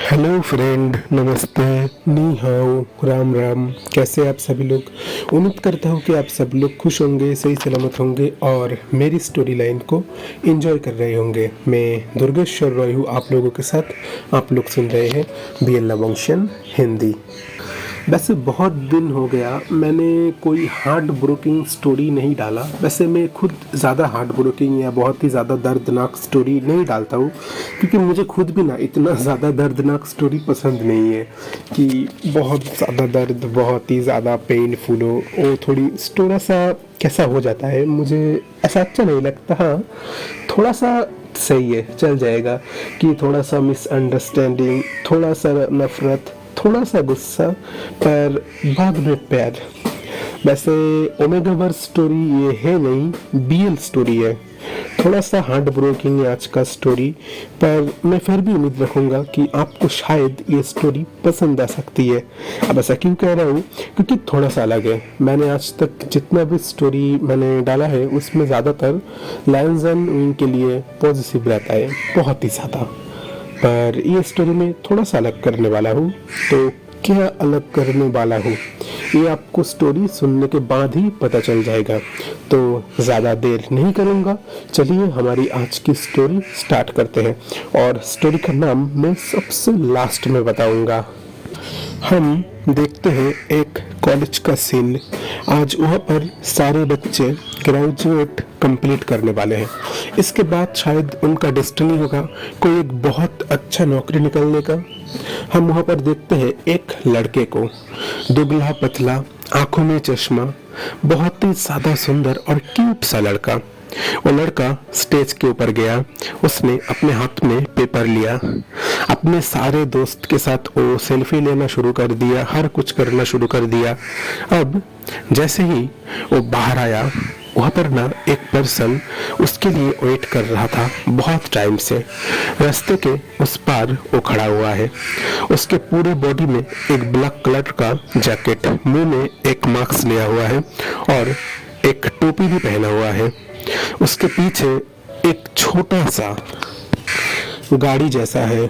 Hello friend, नमस्ते, नी हाओ, राम राम। कैसे आप सभी लोग। उम्मीद करता हूँ कि आप सब लोग खुश होंगे, सही सलामत होंगे और मेरी स्टोरी लाइन को एंजॉय कर रहे होंगे। मैं दुर्गेश्वर रॉय हूँ आप लोगों के साथ। आप लोग सुन रहे हैं BL लवंशन हिंदी। वैसे बहुत दिन हो गया मैंने कोई हार्ट ब्रोकिंग स्टोरी नहीं डाला। वैसे मैं खुद ज़्यादा हार्ट ब्रोकिंग या बहुत ही ज़्यादा दर्दनाक स्टोरी नहीं डालता हूँ, क्योंकि मुझे खुद भी ना इतना ज़्यादा दर्दनाक स्टोरी पसंद नहीं है कि बहुत ज़्यादा दर्द, बहुत ही ज़्यादा पेनफुल हो। वो थोड़ी थोड़ा सा कैसा हो जाता है, मुझे ऐसा अच्छा नहीं लगता। हाँ, थोड़ा सा सही है, चल जाएगा कि थोड़ा सा मिसअंडरस्टैंडिंग, थोड़ा सा नफरत, थोड़ा सा गुस्सा, पर बाद में प्यार। वैसे ओमेगा वर्स स्टोरी ये है नहीं, BL स्टोरी है। थोड़ा सा हार्ट ब्रोकिंग है आज का स्टोरी, पर मैं फिर भी उम्मीद रखूंगा कि आपको शायद ये स्टोरी पसंद आ सकती है। अब ऐसा क्यों कह रहा हूँ, क्योंकि थोड़ा सा अलग है। मैंने आज तक जितना भी स्टोरी मैंने डाला है उसमें ज़्यादातर लायंस एंड विंग के लिए पॉजिटिव रहता है, बहुत ही ज़्यादा। पर ये स्टोरी में थोड़ा सा अलग करने वाला हूँ। तो क्या अलग करने वाला हूँ ये आपको स्टोरी सुनने के बाद ही पता चल जाएगा। तो ज़्यादा देर नहीं करूँगा, चलिए हमारी आज की स्टोरी स्टार्ट करते हैं। और स्टोरी का नाम मैं सबसे लास्ट में बताऊँगा। हम देखते हैं एक कॉलेज का सीन। आज वहाँ पर सारे बच्चे ग्रेजुएट कंप्लीट करने वाले हैं। इसके बाद शायद उनका डेस्टिनी होगा कोई एक बहुत अच्छा नौकरी निकलने का। हम वहाँ पर देखते हैं एक लड़के को, दुबला पतला, आंखों में चश्मा, बहुत ही ज़्यादा सुंदर और क्यूट सा लड़का। वो लड़का स्टेज के ऊपर गया, उसने अपने हाथ में पेपर लिया, अपने सारे दोस्त के साथ वो सेल्फी लेना शुरू कर दिया, हर कुछ करना शुरू कर दिया। अब जैसे ही वो बाहर आया, वहाँ पर ना एक पर्सन उसके लिए वेट कर रहा था बहुत टाइम से। रास्ते के उस पार वो खड़ा हुआ है। उसके पूरे बॉडी में एक ब्लैक कलर का जैकेट, मुंह में एक मास्क लिया हुआ है और एक टोपी भी पहना हुआ है। उसके पीछे एक छोटा सा गाड़ी जैसा है,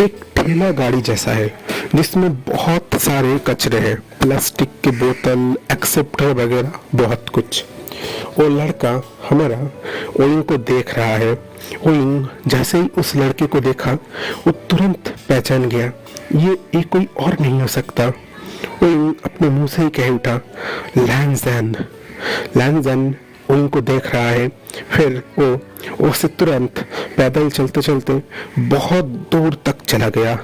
एक ठेला गाड़ी जैसा है, जिसमें बहुत सारे कचरे हैं, प्लास्टिक की बोतल, एक्सेप्टर वगैरह बहुत कुछ। वो लड़का हमारा ओइंग को देख रहा है। ओइंग जैसे ही उस लड़के को देखा, वो तुरंत पहचान गया, ये कोई और नहीं हो सकता। ओइंग अपने मुंह से ही कह उठा, लैंजन। लैंजन उनको देख रहा है। फिर वो उससे तुरंत पैदल चलते चलते बहुत दूर तक चला गया।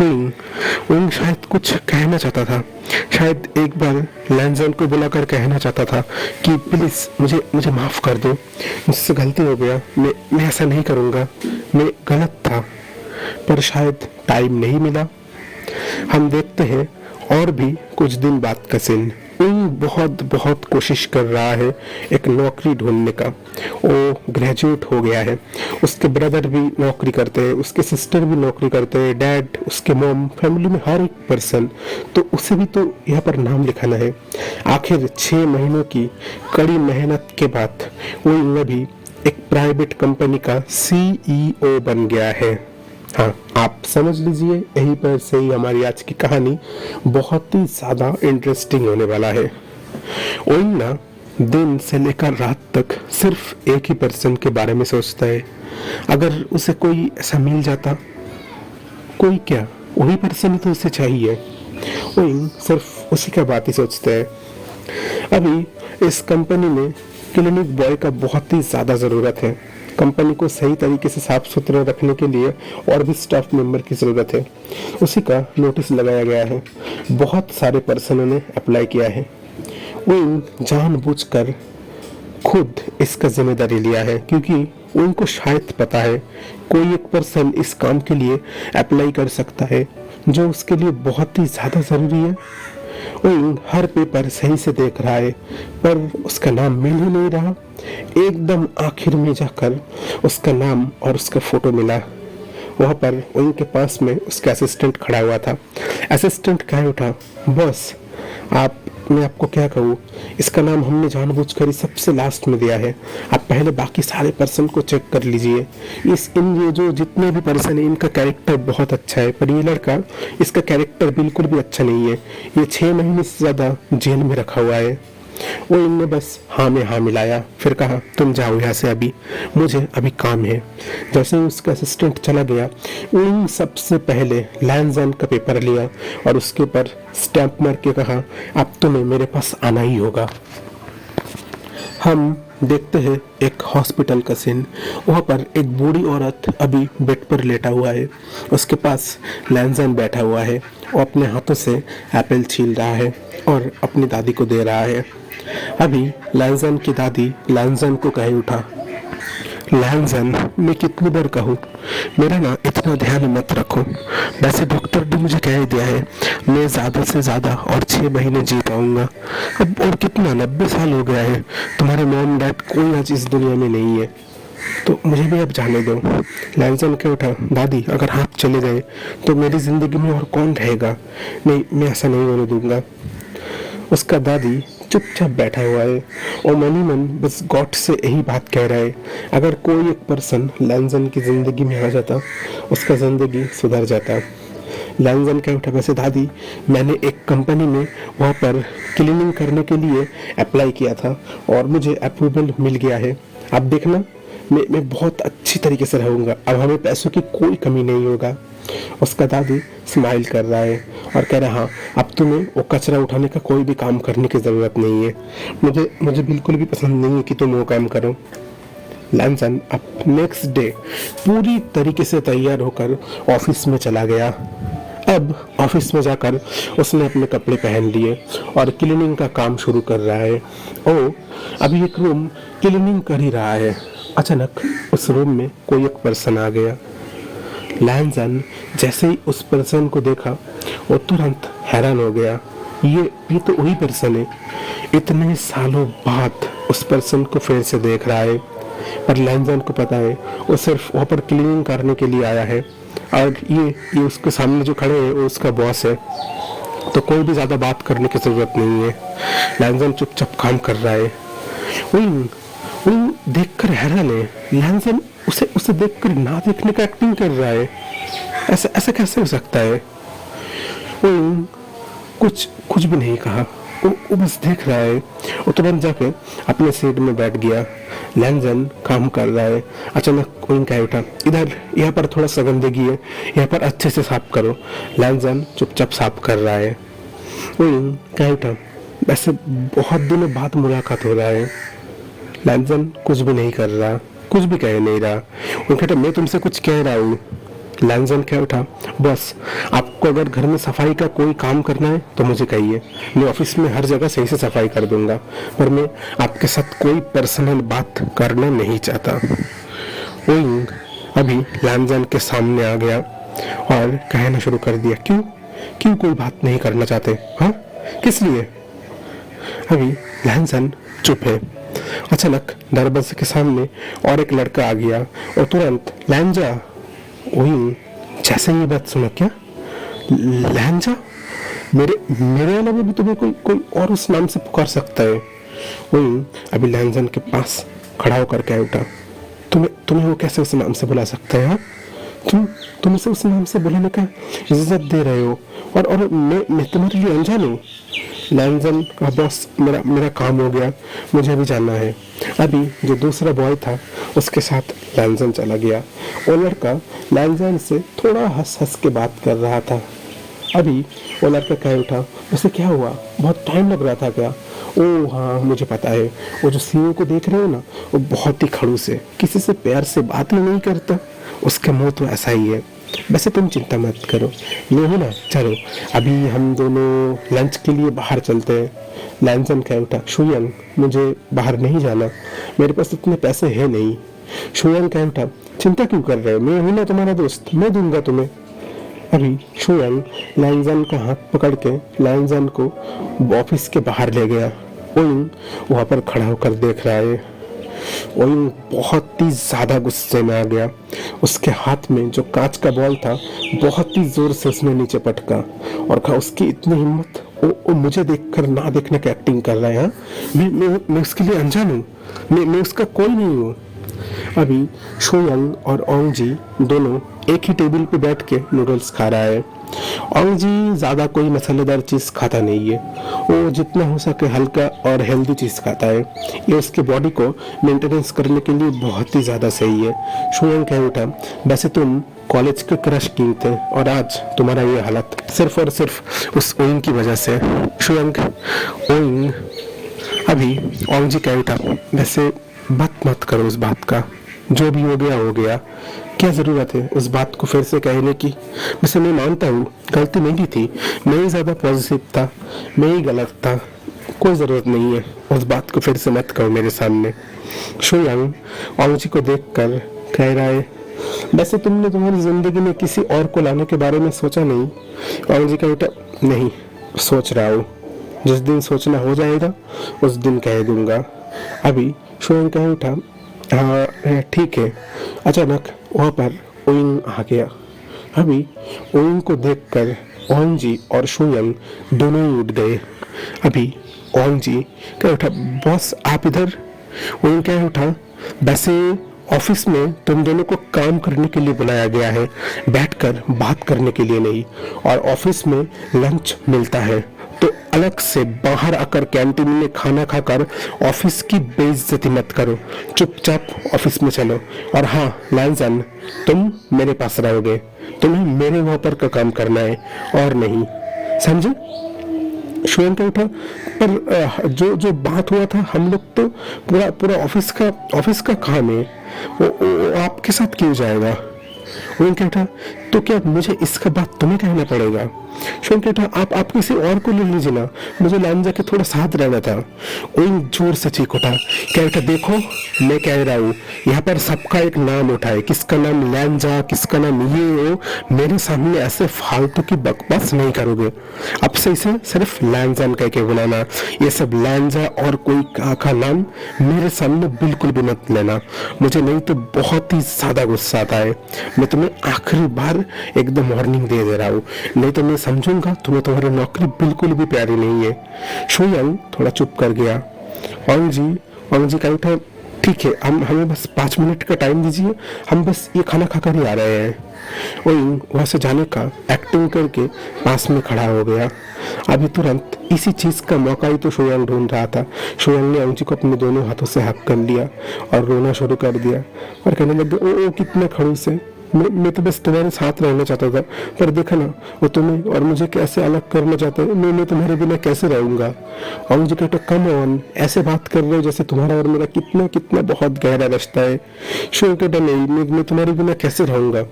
विंग शायद कुछ कहना चाहता था, शायद एक बार लैंजन को बुलाकर कहना चाहता था कि प्लीज़ मुझे माफ़ कर दो, मुझसे गलती हो गया, मैं ऐसा नहीं करूँगा, मैं गलत था। पर शायद टाइम नहीं मिला। हम देखते हैं और भी कुछ दिन बाद का सीन। बहुत बहुत कोशिश कर रहा है एक नौकरी ढूंढने का। वो ग्रेजुएट हो गया है, उसके ब्रदर भी नौकरी करते हैं, उसके सिस्टर भी नौकरी करते हैं, डैड, उसके मॉम, फैमिली में हर एक पर्सन। तो उसे भी तो यहाँ पर नाम लिखाना है। आखिर 6 महीनों की कड़ी मेहनत के बाद वो भी एक प्राइवेट कंपनी का CEO बन गया है। हाँ, आप समझ लीजिए, यहीं पर से ही हमारी आज की कहानी बहुत ही ज़्यादा इंटरेस्टिंग होने वाला है। ओइंग ना दिन से लेकर रात तक सिर्फ एक ही पर्सन के बारे में सोचता है। अगर उसे कोई ऐसा मिल जाता, कोई क्या, वही पर्सन ही तो उसे चाहिए। ओइंग सिर्फ उसी का बात ही सोचता है। अभी इस कंपनी में क्लिनिक बॉय का बहुत ही ज़्यादा ज़रूरत है। कंपनी को सही तरीके से साफ सुथरा रखने के लिए और भी स्टाफ मेंबर की ज़रूरत है। उसी का नोटिस लगाया गया है। बहुत सारे पर्सनों ने अप्लाई किया है। वो जानबूझकर खुद इसका जिम्मेदारी लिया है, क्योंकि उनको शायद पता है कोई एक पर्सन इस काम के लिए अप्लाई कर सकता है जो उसके लिए बहुत ही ज़्यादा ज़रूरी है। वो हर पेपर सही से देख रहा है, पर उसका नाम मिल ही नहीं रहा। एकदम आखिर में जाकर उसका नाम और उसका फोटो मिला। वहाँ पर उनके पास में उसका असिस्टेंट खड़ा हुआ था। असिस्टेंट कह उठा, बॉस आप मैं आपको क्या कहूँ, इसका नाम हमने जानबूझकर ही सबसे लास्ट में दिया है। आप पहले बाकी सारे पर्सन को चेक कर लीजिए। ये जो जितने भी पर्सन है इनका कैरेक्टर बहुत अच्छा है, पर ये लड़का, इसका कैरेक्टर बिल्कुल भी अच्छा नहीं है। ये 6 महीने से ज़्यादा जेल में रखा हुआ है। वो इनने बस हाँ में हाँ मिलाया, फिर कहा तुम जाओ यहाँ से, अभी मुझे अभी काम है। जैसे ही उसका असिस्टेंट चला गया, उन सबसे पहले लैंजन का पेपर लिया और उसके ऊपर स्टैंप मार के कहा अब तुम्हें मेरे पास आना ही होगा। हम देखते हैं एक हॉस्पिटल का सीन। वहाँ पर एक बूढ़ी औरत अभी बेड पर लेटा हुआ है, उसके पास लैंजन बैठा हुआ है। वो अपने हाथों से एप्पल छील रहा है और अपनी दादी को दे रहा है। अभी लैंजन की दादी लैंजन को कहे उठा, लैंजन मैं कितनी बार कहूँ मेरा ना इतना ध्यान मत रखो। वैसे डॉक्टर ने मुझे कह दिया है मैं ज़्यादा से ज़्यादा और 6 महीने जी पाऊँगा। अब और कितना 90 साल हो गया है, तुम्हारे मॉम डैड कोई आज इस दुनिया में नहीं है, तो मुझे भी अब जाने दो। लैंजन कह उठा, दादी अगर आप चले गए तो मेरी ज़िंदगी में और कौन रहेगा। नहीं, मैं ऐसा नहीं होने दूंगा। उसका दादी चुपचाप बैठा हुआ है और मन ही मन बस गॉड से यही बात कह रहा है, अगर कोई एक पर्सन लैंजन की ज़िंदगी में आ जाता उसका ज़िंदगी सुधर जाता। लैंजन कह उठा, वैसे दादी मैंने एक कंपनी में वहाँ पर क्लीनिंग करने के लिए अप्लाई किया था और मुझे अप्रूवल मिल गया है। आप देखना मैं बहुत अच्छी तरीके से रहूँगा, अब हमें पैसों की कोई कमी नहीं होगा। उसका दादी स्माइल कर रहा है और कह रहा, हाँ अब तुम्हें वो कचरा उठाने का कोई भी काम करने की ज़रूरत नहीं है, मुझे बिल्कुल भी पसंद नहीं है कि तुम वो काम करो। लैंजन अब नेक्स्ट डे पूरी तरीके से तैयार होकर ऑफिस में चला गया। अब ऑफिस में जाकर उसने अपने कपड़े पहन लिए और क्लीनिंग का काम शुरू कर रहा है। ओ अभी एक रूम क्लीनिंग कर ही रहा है, अचानक उस रूम में कोई एक पर्सन आ गया। लैंजन जैसे ही उस पर्सन को देखा वो तुरंत हैरान हो गया, ये तो वही पर्सन है। इतने सालों बाद उस पर्सन को फिर से देख रहा है, पर लैंजन को पता है वो सिर्फ वहाँ पर क्लीनिंग करने के लिए आया है और ये उसके सामने जो खड़े हैं वो उसका बॉस है, तो कोई भी ज़्यादा बात करने की ज़रूरत नहीं है। लैंजन चुपचाप काम कर रहा है। वही देखकर हैरान है, लैंजन उसे देखकर ना देखने का एक्टिंग कर रहा है। ऐसा कैसे हो सकता है। वो कुछ भी नहीं कहा, वो बस देख रहा है। वो तुरंत जाके अपने सीट में बैठ गया। लैंजन काम कर रहा है। अचानक कोई कह उठा, इधर यहाँ पर थोड़ा सा गंदगी है, यहाँ पर अच्छे से साफ करो। लैंजन चुपचाप साफ कर रहा है। वो कह उठा, वैसे बहुत दिनों बाद मुलाकात हो रहा है। लैंजन कुछ भी नहीं कर रहा, कुछ भी कह नहीं रहा। वो कहता, मैं तुमसे कुछ कह रहा हूँ। लैंजन कह उठा, बस आपको अगर घर में सफाई का कोई काम करना है तो मुझे कहिए, मैं ऑफिस में हर जगह सही से सफाई कर दूंगा, पर मैं आपके साथ कोई पर्सनल बात करना नहीं चाहता। विंग अभी लैंजन के सामने आ गया और कहना शुरू कर दिया, क्यों कोई बात नहीं करना चाहते, हाँ किस लिए। अभी लैंजन चुप है। अचानक दरवाजे के सामने और एक लड़का आ गया और तुरंत लैंजा। वही जैसे ये बात सुना, क्या लैंजा, मेरे अलावा भी तुम्हें कोई और उस नाम से पुकार सकता है। वही अभी लैंजन के पास खड़ा होकर कह उठा, तुम्हें वो कैसे उस नाम से बुला सकता है। तुम उसे उस नाम से बुलाने का इज्जत दे रहे हो और मैं तुम्हारे लिए अनजान हूँ। लैंजन का बॉस, मेरा काम हो गया, मुझे भी जाना है। अभी जो दूसरा बॉय था उसके साथ लैंजन चला गया। वो लड़का लैंजन से थोड़ा हंस के बात कर रहा था। अभी वो लड़का कह उठा, उसे क्या हुआ, बहुत टाइम लग रहा था क्या। ओह हाँ मुझे पता है, वो जो सीईओ को देख रहे हो ना, वो बहुत ही खड़ूस है, किसी से प्यार से बात ही नहीं करता, उसका मुंह तो ऐसा ही है। वैसे तुम चिंता मत करो, मैं हूँ ना, चलो अभी हम दोनों लंच के लिए बाहर चलते हैं। लैंजन कह उठा, शुयंग मुझे बाहर नहीं जाना, मेरे पास इतने पैसे हैं नहीं। शुयंग कह उठा, चिंता क्यों कर रहे हो, मैं हूँ ना तुम्हारा दोस्त, मैं दूंगा तुम्हें। अभी शुयंग लैंजन का हाथ पकड़ के लैंजन को ऑफिस के बाहर ले गया। ओइंग वहाँ पर खड़ा होकर देख रहा है। ओइंग बहुत ही ज़्यादा गुस्से में आ गया। उसके हाथ में जो कांच का बॉल था बहुत ही जोर से उसने नीचे पटका और कहा, उसकी इतनी हिम्मत, वो मुझे देखकर ना देखने की एक्टिंग कर रहा है। हाँ, मैं उसके लिए अनजान हूँ, मैं उसका कोई नहीं हूँ। अभी शोयंग और ओंग जी दोनों एक ही टेबल पे बैठ के नूडल्स खा रहा है। ओंग जी ज़्यादा कोई मसालेदार चीज़ खाता नहीं है, वो जितना हो सके हल्का और हेल्दी चीज़ खाता है। ये उसके बॉडी को मेंटेनेंस करने के लिए बहुत ही ज़्यादा सही है। शोयंग कह उठा, वैसे तुम कॉलेज के क्रश किंग थे और आज तुम्हारा ये हालत सिर्फ और सिर्फ उस ओइंग की वजह से। शोयंग ओइंग अभी ओंग जी कह उठा, वैसे बात मत करो उस बात का, जो भी हो गया, क्या ज़रूरत है उस बात को फिर से कहने की। वैसे मैं मानता हूँ गलती मेरी थी, मैं ही ज़्यादा पॉजिटिव था, मैं ही गलत था, कोई ज़रूरत नहीं है उस बात को फिर से मत कहो मेरे सामने। शोयंग ओंग जी को देख कर कह रहा है, वैसे तुमने तुम्हारी ज़िंदगी में किसी और को लाने के बारे में सोचा नहीं? ओंग जी कह उठा, नहीं सोच रहा हूँ, जिस दिन सोचना हो जाएगा उस दिन कह दूंगा। अभी शोयंग कह उठा, हाँ ठीक है। अचानक वहाँ पर ओइंग आ गया। अभी ओइंग को देखकर ओंग जी और शोयंग दोनों ही उठ गए। अभी ओंग जी कह उठा, बॉस आप इधर? ओइंग कह उठा, वैसे ऑफिस में तुम दोनों को काम करने के लिए बुलाया गया है, बैठकर बात करने के लिए नहीं। और ऑफिस में लंच मिलता है, तो अलग से बाहर आकर कैंटीन में खाना खाकर ऑफिस की बेइज्जती मत करो, चुपचाप ऑफिस में चलो। और हाँ लाइजन, तुम मेरे पास रहोगे, तुम्हें मेरे वहाँ पर का काम करना है और नहीं, समझे? शोयंग का उठा, पर जो बात हुआ था हम लोग तो पूरा ऑफिस का काम है, वो आपके साथ क्यों जाएगा? वो कहता, तो क्या मुझे इसका बात तुम्हें कहना पड़ेगा? शोयंग कहता, आप किसी और को ले लीजिए ना, मुझे लाइन जाके थोड़ा साथ रहना था। ओइंग जोर से चीख उठा, कहता, देखो मैं कह रहा हूँ यहाँ पर सबका एक नाम उठाए, किसका नाम लैंजा, किसका नाम ये हो, मेरे सामने ऐसे फालतू की बकवास नहीं करोगे। अब से इसे सिर्फ लैंजन कह के बुलाना, ये सब लैंजा और कोई का नाम मेरे सामने बिल्कुल भी मत लेना, मुझे नहीं तो बहुत ही ज्यादा गुस्सा आता है। मैं तुम्हें आखिरी बार एकदम वार्निंग दे रहा हूँ, नहीं तो मैं समझूंगा तुम्हें तुम्हारी नौकरी बिल्कुल भी प्यारी नहीं है। शोयंग थोड़ा चुप कर गया। ओंग जी कह उठा, ठीक है, हमें बस 5 मिनट का टाइम दीजिए, हम बस ये खाना खाकर ही आ रहे हैं। ओइंग वहां से जाने का एक्टिंग करके पास में खड़ा हो गया। अभी तुरंत इसी चीज का मौका ही तो शोयंग ढूंढ रहा था। शोयंग ने ओंग जी को अपने दोनों हाथों से हक कर लिया और रोना शुरू कर दिया और कहने लगे, ओ कितने खड़ूस है, मैं तो बस तुम्हारे साथ रहना चाहता था, पर देखा ना वो तुम्हें और मुझे कैसे अलग करना चाहता है, मैं तुम्हारे बिना कैसे रहूंगा? और मुझे कहता, कम ऑन, ऐसे बात कर रहे हो जैसे तुम्हारा और मेरा कितना कितना बहुत गहरा रिश्ता है। शो कहता, नहीं मैं तुम्हारे बिना कैसे रहूंगा?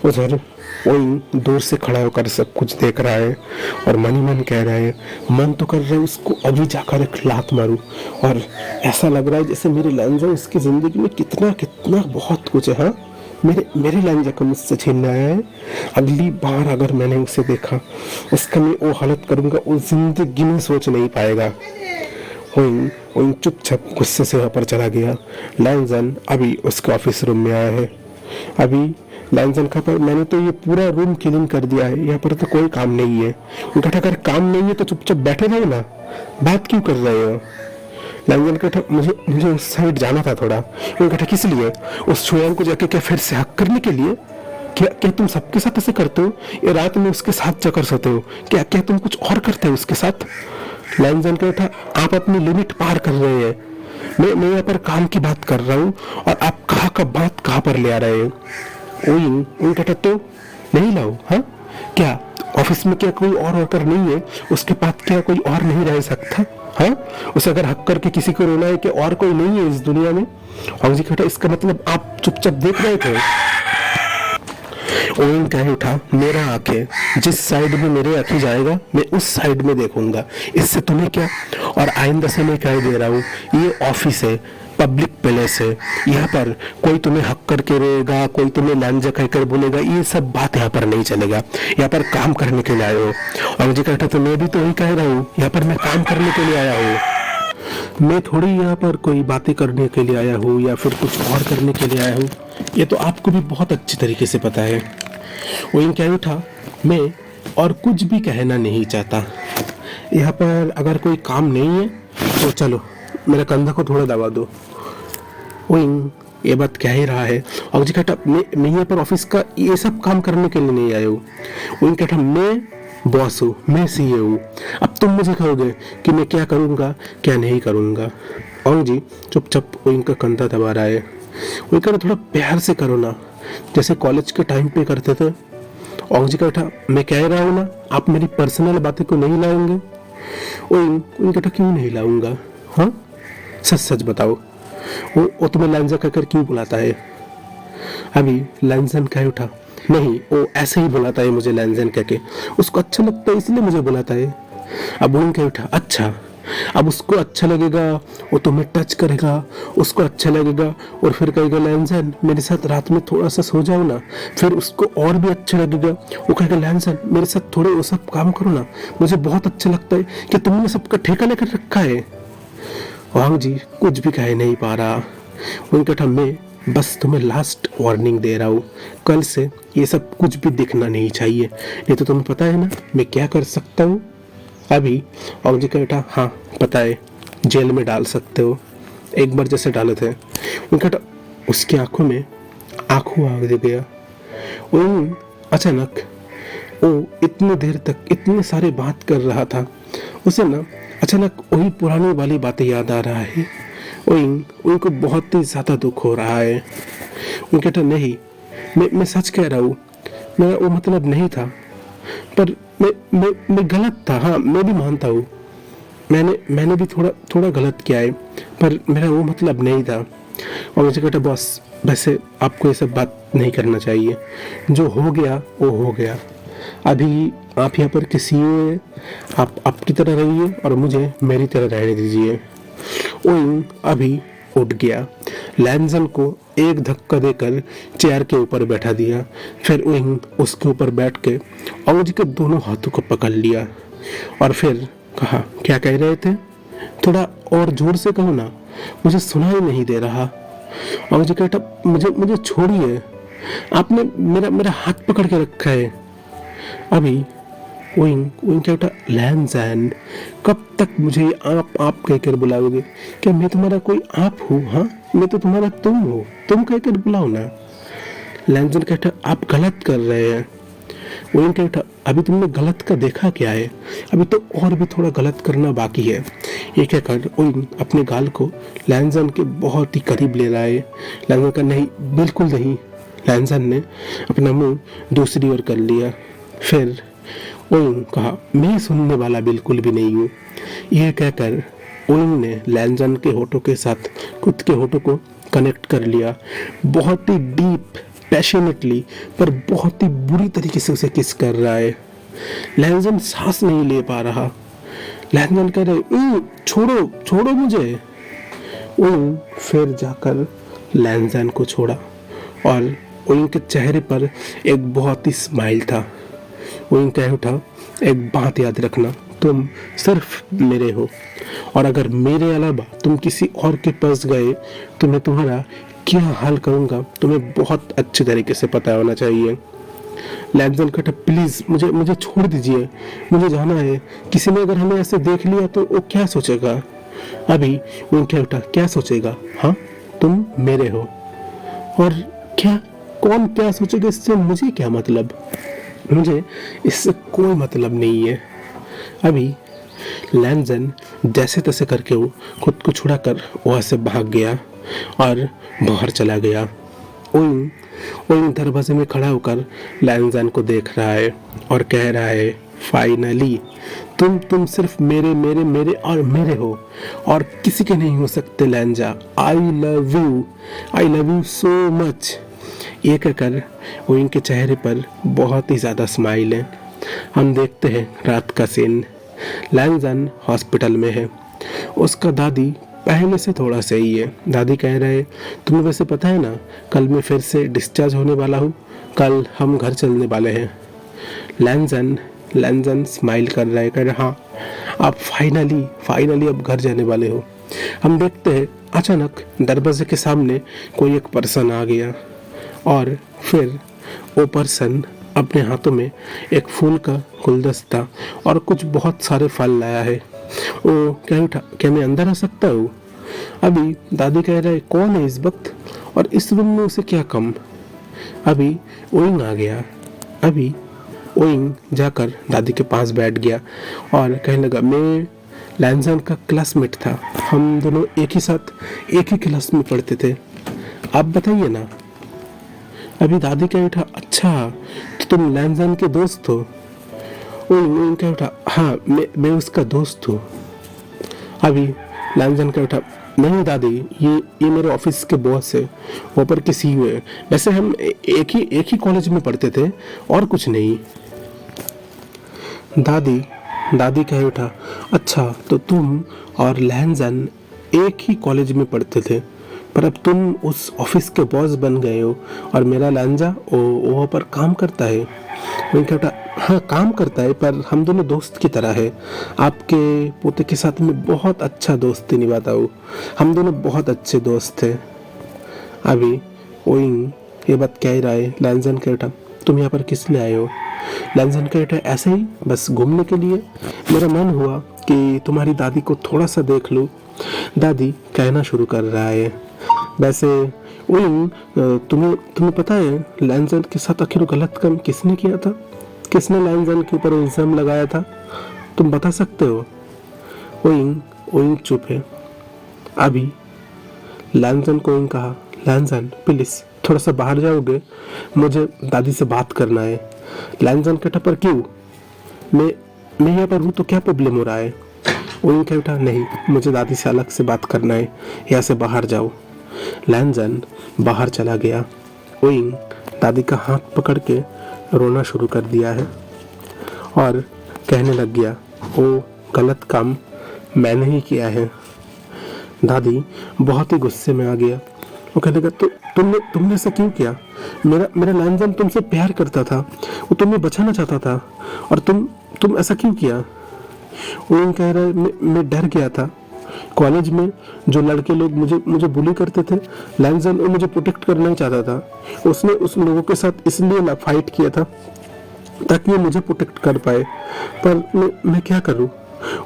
उधर वही दूर से खड़ा होकर सब कुछ देख रहा है और मन ही मन कह रहा है, मन तो कर रहा है उसको अभी जाकर एक लात मारूं, और ऐसा लग रहा है जैसे मेरे लैंजा उसकी जिंदगी में कितना कितना बहुत कुछ है। हाँ, मेरे लैंजा को मुझसे छीनना है। अगली बार अगर मैंने उसे देखा, उसका मैं वो हालत करूंगा वो जिंदगी में सोच नहीं पाएगा। वही चुपचाप गुस्से से वहाँ पर चला गया। लैंजन अभी उसके ऑफिस रूम में आया है। अभी लैंजन का पर मैंने तो ये पूरा रूम क्लीन कर दिया है, यहाँ पर तो कोई काम नहीं है। उनका अगर काम नहीं है तो चुपचाप बैठे रहो ना, बात क्यों कर रहे हो? लैंजन कहता, मुझे उस साइड जाना था थोड़ा। उन्होंने कहा, किस लिए? उस शोयंग को जाके क्या फिर से हक करने के लिए? क्या तुम सबके साथ ऐसे करते हो? ये रात में उसके साथ जाकर सोते हो? क्या तुम कुछ और करते हो उसके साथ? लैंजन कहता, आप अपनी लिमिट पार कर रहे हैं। मैं यहाँ पर काम की बात कर रहा हूँ और आप कहाँ का बात कहाँ पर ले आ रहे हैं? उन कहता, तो नहीं लाओ? हाँ, क्या ऑफिस में क्या कोई और वर्कर नहीं है? उसके पास क्या कोई और नहीं रह सकता? हाँ, उसे अगर हक करके किसी को रोना है कि और कोई नहीं है इस दुनिया में? और जी कहता, इसका मतलब आप चुपचाप देख रहे थे? ओइन कह उठा, मेरा आंखें जिस साइड में मेरे आंखें जाएगा मैं उस साइड में देखूंगा, इससे तुम्हें क्या? और आइंदा से मैं कह दे रहा हूँ, ये ऑफिस है, पब्लिक प्लेस है, यहाँ पर कोई तुम्हें हक करके रहेगा, कोई तुम्हें लैंजा कहकर बोलेगा, ये सब बात यहाँ पर नहीं चलेगा। यहाँ पर काम करने के लिए आए हो। और मुझे कहता, तो मैं भी तो वही कह रहा हूँ, यहाँ पर मैं काम करने के लिए आया हूँ, मैं थोड़ी यहाँ पर कोई बातें करने के लिए आया हूँ या फिर कुछ और करने के लिए आया हूँ। ये तो आपको भी बहुत अच्छी तरीके से पता है। वो इन क्या था, मैं और कुछ भी कहना नहीं चाहता, यहाँ पर अगर कोई काम नहीं है तो चलो मेरे कंधा को थोड़ा दबा दो। ओइंग, ये बात कह ही रहा है। और जी कहता मैं यहाँ पर ऑफिस का ये सब काम करने के लिए नहीं आया हूँ। ओइंग कहता मैं बॉस हूँ, मैं सीए हूँ। अब तुम मुझे कहोगे कि मैं क्या करूँगा क्या नहीं करूँगा। ओइंग जी चुपचाप ओइंग का कंधा दबा रहा है। ओइंग कहता थोड़ा प्यार से करो ना, जैसे कॉलेज के टाइम पे करते थे। ओइंग जी कहता मैं कह रहा हूँ ना, आप मेरी पर्सनल बातें को नहीं लाएंगे। ओइंग कहता क्यों नहीं लाऊंगा, हाँ सच सच बताओ। वो तुम्हें लैंजा कहकर क्यों बुलाता है? अभी लैंजन कह उठा, नहीं वो ऐसे ही बुलाता है मुझे लैंजन कह के, उसको अच्छा लगता है इसलिए मुझे बुलाता है। अब वो कह उठा, अच्छा अब उसको अच्छा लगेगा, वो तुम्हें टच करेगा, उसको अच्छा लगेगा और फिर कहेगा लैंजन मेरे साथ रात में थोड़ा सा सो जाओ ना, फिर उसको और भी अच्छा लगेगा। वो कहेगा लैंजन मेरे साथ थोड़े वो सब काम करो ना, मुझे बहुत अच्छा लगता है कि तुमने सबका ठेका लेकर रखा है। वांग जी कुछ भी कह नहीं पा रहा। उनका था मैं बस तुम्हें लास्ट वार्निंग दे रहा हूँ, कल से ये सब कुछ भी दिखना नहीं चाहिए, नहीं तो तुम्हें पता है ना मैं क्या कर सकता हूँ। अभी वांग जी कहता हाँ पता है, जेल में डाल सकते हो, एक बार जैसे डाले थे। उनका उसकी आंखों में आंखों आ गया। उन अचानक वो इतनी देर तक इतने सारे बात कर रहा था, उसे ना अचानक वही पुरानी वाली बातें याद आ रहा है। उनको बहुत ही ज़्यादा दुख हो रहा है। उन कहता नहीं मैं सच कह रहा हूँ, मेरा वो मतलब नहीं था, पर मैं गलत था। हाँ मैं भी मानता हूँ, मैंने भी थोड़ा गलत किया है, पर मेरा वो मतलब नहीं था। और मुझे कहता बॉस वैसे आपको ये सब बात नहीं करना चाहिए, जो हो गया वो हो गया। अभी आप यहाँ पर किसी आप आपकी तरह रहिए और मुझे मेरी तरह रहने दीजिए। ओइंग अभी उठ गया, लैंजन को एक धक्का देकर चेयर के ऊपर बैठा दिया। फिर ओइंग उसके ऊपर बैठ के औंग जी के दोनों हाथों को पकड़ लिया और फिर कहा क्या कह रहे थे, थोड़ा और जोर से कहो ना, मुझे सुनाई नहीं दे रहा। औंग जी कहता मुझे छोड़िए, आपने मेरा हाथ पकड़ के रखा है। अभी ओइंग क्या उठा, लैंजन कब तक मुझे आप कहकर बुलाओगे, क्या मैं तुम्हारा कोई आप हूँ? हाँ मैं तो तुम्हारा तुम हो, तुम कहकर बुलाओ ना। लैंजन कहता आप गलत कर रहे हैं। ओइंग कहता अभी तुमने गलत का देखा क्या है, अभी तो और भी थोड़ा गलत करना बाकी है। ये कहकर ओइंग अपने गाल को लैंजन के बहुत ही करीब ले रहा है। लैंजन का नहीं बिल्कुल नहीं। लैंजन ने अपना मुंह दूसरी ओर कर लिया। फिर ओइंग कहा मैं सुनने वाला बिल्कुल भी नहीं हूँ। यह कहकर ओइंग ने लैंजन के होठों के साथ खुद के होठों को कनेक्ट कर लिया, बहुत ही डीप पैशनेटली, पर बहुत ही बुरी तरीके से उसे किस कर रहा है। लैंजन सांस नहीं ले पा रहा। लैंजन कह रहे छोड़ो छोड़ो मुझे। ओइंग फिर जाकर लैंजन को छोड़ा और ओइंग के चेहरे पर एक बहुत ही स्माइल था। ओइंग कह उठा एक बात याद रखना, तुम सिर्फ मेरे हो और अगर मेरे अलावा तुम किसी और के पास गए तो मैं तुम्हारा क्या हाल करूंगा तुम्हें बहुत अच्छे तरीके से पता होना चाहिए। लैंजन कहता प्लीज मुझे छोड़ दीजिए, मुझे जाना है, किसी ने अगर हमें ऐसे देख लिया तो वो क्या सोचेगा। अभी ओइंग कह उठा क्या सोचेगा, हाँ तुम मेरे हो और क्या कौन क्या सोचेगा इससे मुझे क्या मतलब, मुझे इससे कोई मतलब नहीं है। अभी लैंजन जैसे तैसे करके वो खुद को छुड़ाकर वहाँ से भाग गया और बाहर चला गया। ओइंग दरवाजे में खड़ा होकर लैंजन को देख रहा है और कह रहा है फाइनली तुम सिर्फ मेरे मेरे मेरे और मेरे हो और किसी के नहीं हो सकते लैंजा। I love you so much. ये कहकर ओइंग के चेहरे पर बहुत ही ज़्यादा स्माइल है। हम देखते हैं रात का सीन। लैंजन हॉस्पिटल में है, उसका दादी पहले से थोड़ा सही है। दादी कह रहे तुम्हें वैसे पता है ना कल मैं फिर से डिस्चार्ज होने वाला हूँ, कल हम घर चलने वाले हैं। लैंजन स्माइल कर रहा है, कह रहा हाँ आप फाइनली अब घर जाने वाले हो। हम देखते हैं अचानक दरवाजे के सामने कोई एक पर्सन आ गया और फिर वो पर्सन अपने हाथों में एक फूल का गुलदस्ता और कुछ बहुत सारे फल लाया है। वो क्या उठा, क्या मैं अंदर आ सकता हूँ? अभी दादी कह रहे कौन है इस वक्त और इस रूम में उसे क्या कम। अभी ओइंग आ गया। अभी ओइंग जाकर दादी के पास बैठ गया और कहने लगा मैं लैंजन का क्लासमेट था, हम दोनों एक ही साथ एक ही क्लास में पढ़ते थे, आप बताइए ना। अभी दादी कह उठा अच्छा तो तुम लैंजन के दोस्त हो? ओइंग कह उठा हाँ मैं उसका दोस्त हूँ। अभी लैंजन कह उठा नहीं दादी, ये मेरे ऑफिस के बॉस है, वो पर किसी हुए, वैसे हम एक ही कॉलेज में पढ़ते थे और कुछ नहीं। दादी कह उठा अच्छा तो तुम और लैंजन एक ही कॉलेज में पढ़ते थे, पर अब तुम उस ऑफिस के बॉस बन गए हो और मेरा लैंजा वो पर काम करता है। मैं कह उठा हाँ काम करता है, पर हम दोनों दोस्त की तरह है, आपके पोते के साथ मैं बहुत अच्छा दोस्ती निभाता हूँ, हम दोनों बहुत अच्छे दोस्त थे। अभी ओइंग ये बात कह रहा है। लैंजन कह उठा तुम यहाँ पर किस लिए आए हो? लैंजन कह उठा ऐसे ही बस घूमने के लिए, मेरा मन हुआ कि तुम्हारी दादी को थोड़ा सा देख लूँ। दादी कहना शुरू कर रहा है वैसे ओइंग तुम्हें पता है लैंजन के साथ आखिर गलत काम किसने किया था? किसने लैंजन के ऊपर इल्जाम लगाया था, तुम बता सकते हो? ओइंग चुप है। अभी लैंजन को ओइंग कहा लैंजन प्लीज थोड़ा सा बाहर जाओगे, मुझे दादी से बात करना है। लैंजन कहा पर क्यों, मैं यहाँ पर हूँ तो क्या प्रॉब्लम हो रहा है? ओइंग कह उठा नहीं मुझे दादी से अलग से बात करना है, यहाँ से बाहर जाओ। लैंजन बाहर चला गया। ओइंग दादी का हाथ पकड़ के रोना शुरू कर दिया है और कहने लग गया वो गलत काम मैंने ही किया है। दादी बहुत ही गुस्से में आ गया। वो कहने लगा तो तुमने ऐसा क्यों किया? मेरा लैंजन तुमसे प्यार करता था, वो तुम्हें बचाना चाहता था और तुम ऐसा क्यों किया? ओइंग कह रहा है मैं डर गया था, कॉलेज में जो लड़के लोग मुझे बुली करते थे, लैंजन वो मुझे प्रोटेक्ट करना ही चाहता था, उसने उस लोगों के साथ इसलिए फाइट किया था ताकि वो मुझे प्रोटेक्ट कर पाए, पर मैं क्या करूं?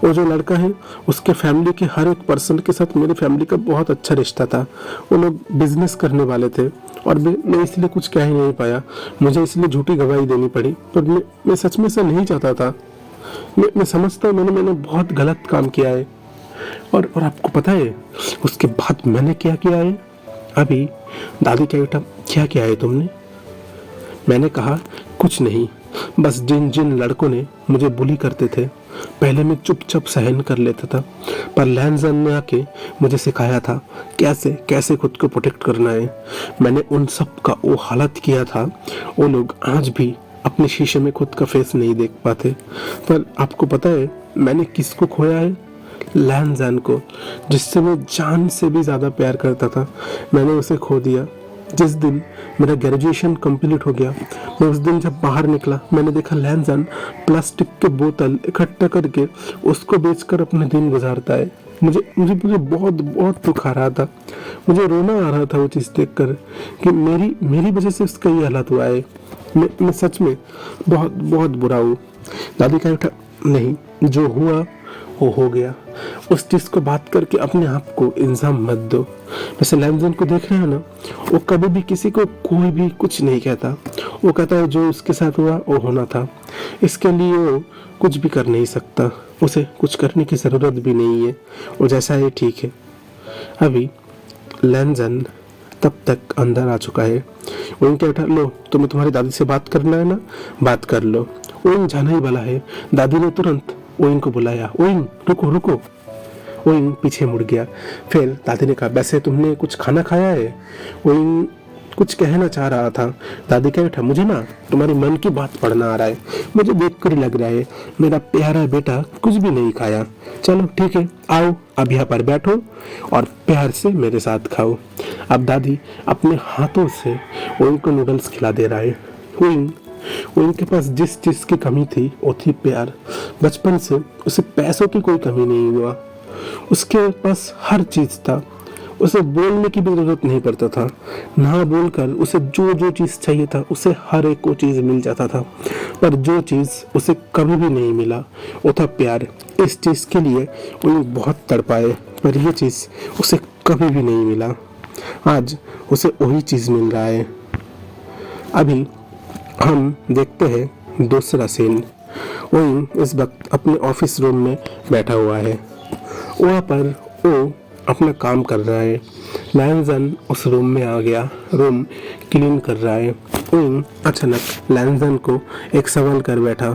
वो जो लड़का है उसके फैमिली के हर एक पर्सन के साथ मेरी फैमिली का बहुत अच्छा रिश्ता था, वो लोग बिजनेस करने वाले थे और मैं इसलिए कुछ कह ही नहीं पाया, मुझे इसलिए झूठी गवाही देनी पड़ी, पर मैं सच में ऐसा नहीं चाहता था। मैं समझता हूँ मैंने बहुत गलत काम किया है और आपको पता है उसके बाद मैंने क्या किया है? अभी दादी कह उठा क्या किया है तुमने? मैंने कहा कुछ नहीं, बस जिन लड़कों ने मुझे बुली करते थे पहले मैं चुपचाप सहन कर लेता था, पर लैंजन ने आके मुझे सिखाया था कैसे खुद को प्रोटेक्ट करना है। मैंने उन सब का वो हालत किया था, वो लोग आज भी अपने शीशे में खुद का फेस नहीं देख पाते। पर आपको पता है मैंने किसको खोया है? लैंजन को, जिससे मैं जान से भी ज़्यादा प्यार करता था, मैंने उसे खो दिया। जिस दिन मेरा ग्रेजुएशन कंप्लीट हो गया, मैं उस दिन जब बाहर निकला मैंने देखा लैंजन प्लास्टिक के बोतल इकट्ठा करके उसको बेचकर अपने दिन गुजारता है। मुझे बहुत बहुत दुख आ रहा था, मुझे रोना आ रहा था वो चीज़ देखकर कि मेरी वजह से उसका ये हालत हुआ है। मैं सच में बहुत बहुत बुरा हूँ। दादी कह उठा नहीं, जो हुआ वो हो गया, उस चीज़ को बात करके अपने आप को इल्जाम मत दो। वैसे लैंजन को देख रहे हो ना, वो कभी भी किसी को कोई भी कुछ नहीं कहता, वो कहता है जो उसके साथ हुआ वो होना था, इसके लिए वो कुछ भी कर नहीं सकता, उसे कुछ करने की ज़रूरत भी नहीं है, वो जैसा है ठीक है। अभी लैंजन तब तक अंदर आ चुका है। वो क्या उठा लो, तुम्हें तुम्हारी दादी से बात करना है ना, बात कर लो। ओइंग जाना ही वाला है। दादी ने तुरंत ओइंग को बुलाया, ओइंग रुको। ओइंग पीछे मुड़ गया। फिर दादी ने कहा वैसे तुमने कुछ खाना खाया है? ओइंग कुछ कहना चाह रहा था। दादी कह उठा मुझे ना तुम्हारी मन की बात पढ़ना आ रहा है, मुझे देख कर लग रहा है मेरा प्यारा बेटा कुछ भी नहीं खाया। चलो ठीक है, आओ अब यहाँ पर बैठो और प्यार से मेरे साथ खाओ। अब दादी अपने हाथों से ओइंग को नूडल्स खिला दे रहा है। ओइंग के पास जिस चीज़ की कमी थी वो थी प्यार। बचपन से उसे पैसों की कोई कमी नहीं हुआ, उसके पास हर चीज़ था। उसे बोलने की भी जरूरत नहीं पड़ता था, ना बोलकर उसे जो जो चीज़ चाहिए था उसे हर एक को चीज़ मिल जाता था। पर जो चीज़ उसे कभी भी नहीं मिला वो था प्यार। इस चीज़ के लिए वो बहुत तड़पाए, पर ये चीज़ उसे कभी भी नहीं मिला। आज उसे वही चीज़ मिल रहा है। अभी हम देखते हैं दूसरा सीन। वही इस वक्त अपने ऑफिस रूम में बैठा हुआ है। वहाँ पर वो अपना काम कर रहा है। लैंजन उस रूम में आ गया, रूम क्लीन कर रहा है। वहीं अचानक लैंजन को एक सवाल कर बैठा,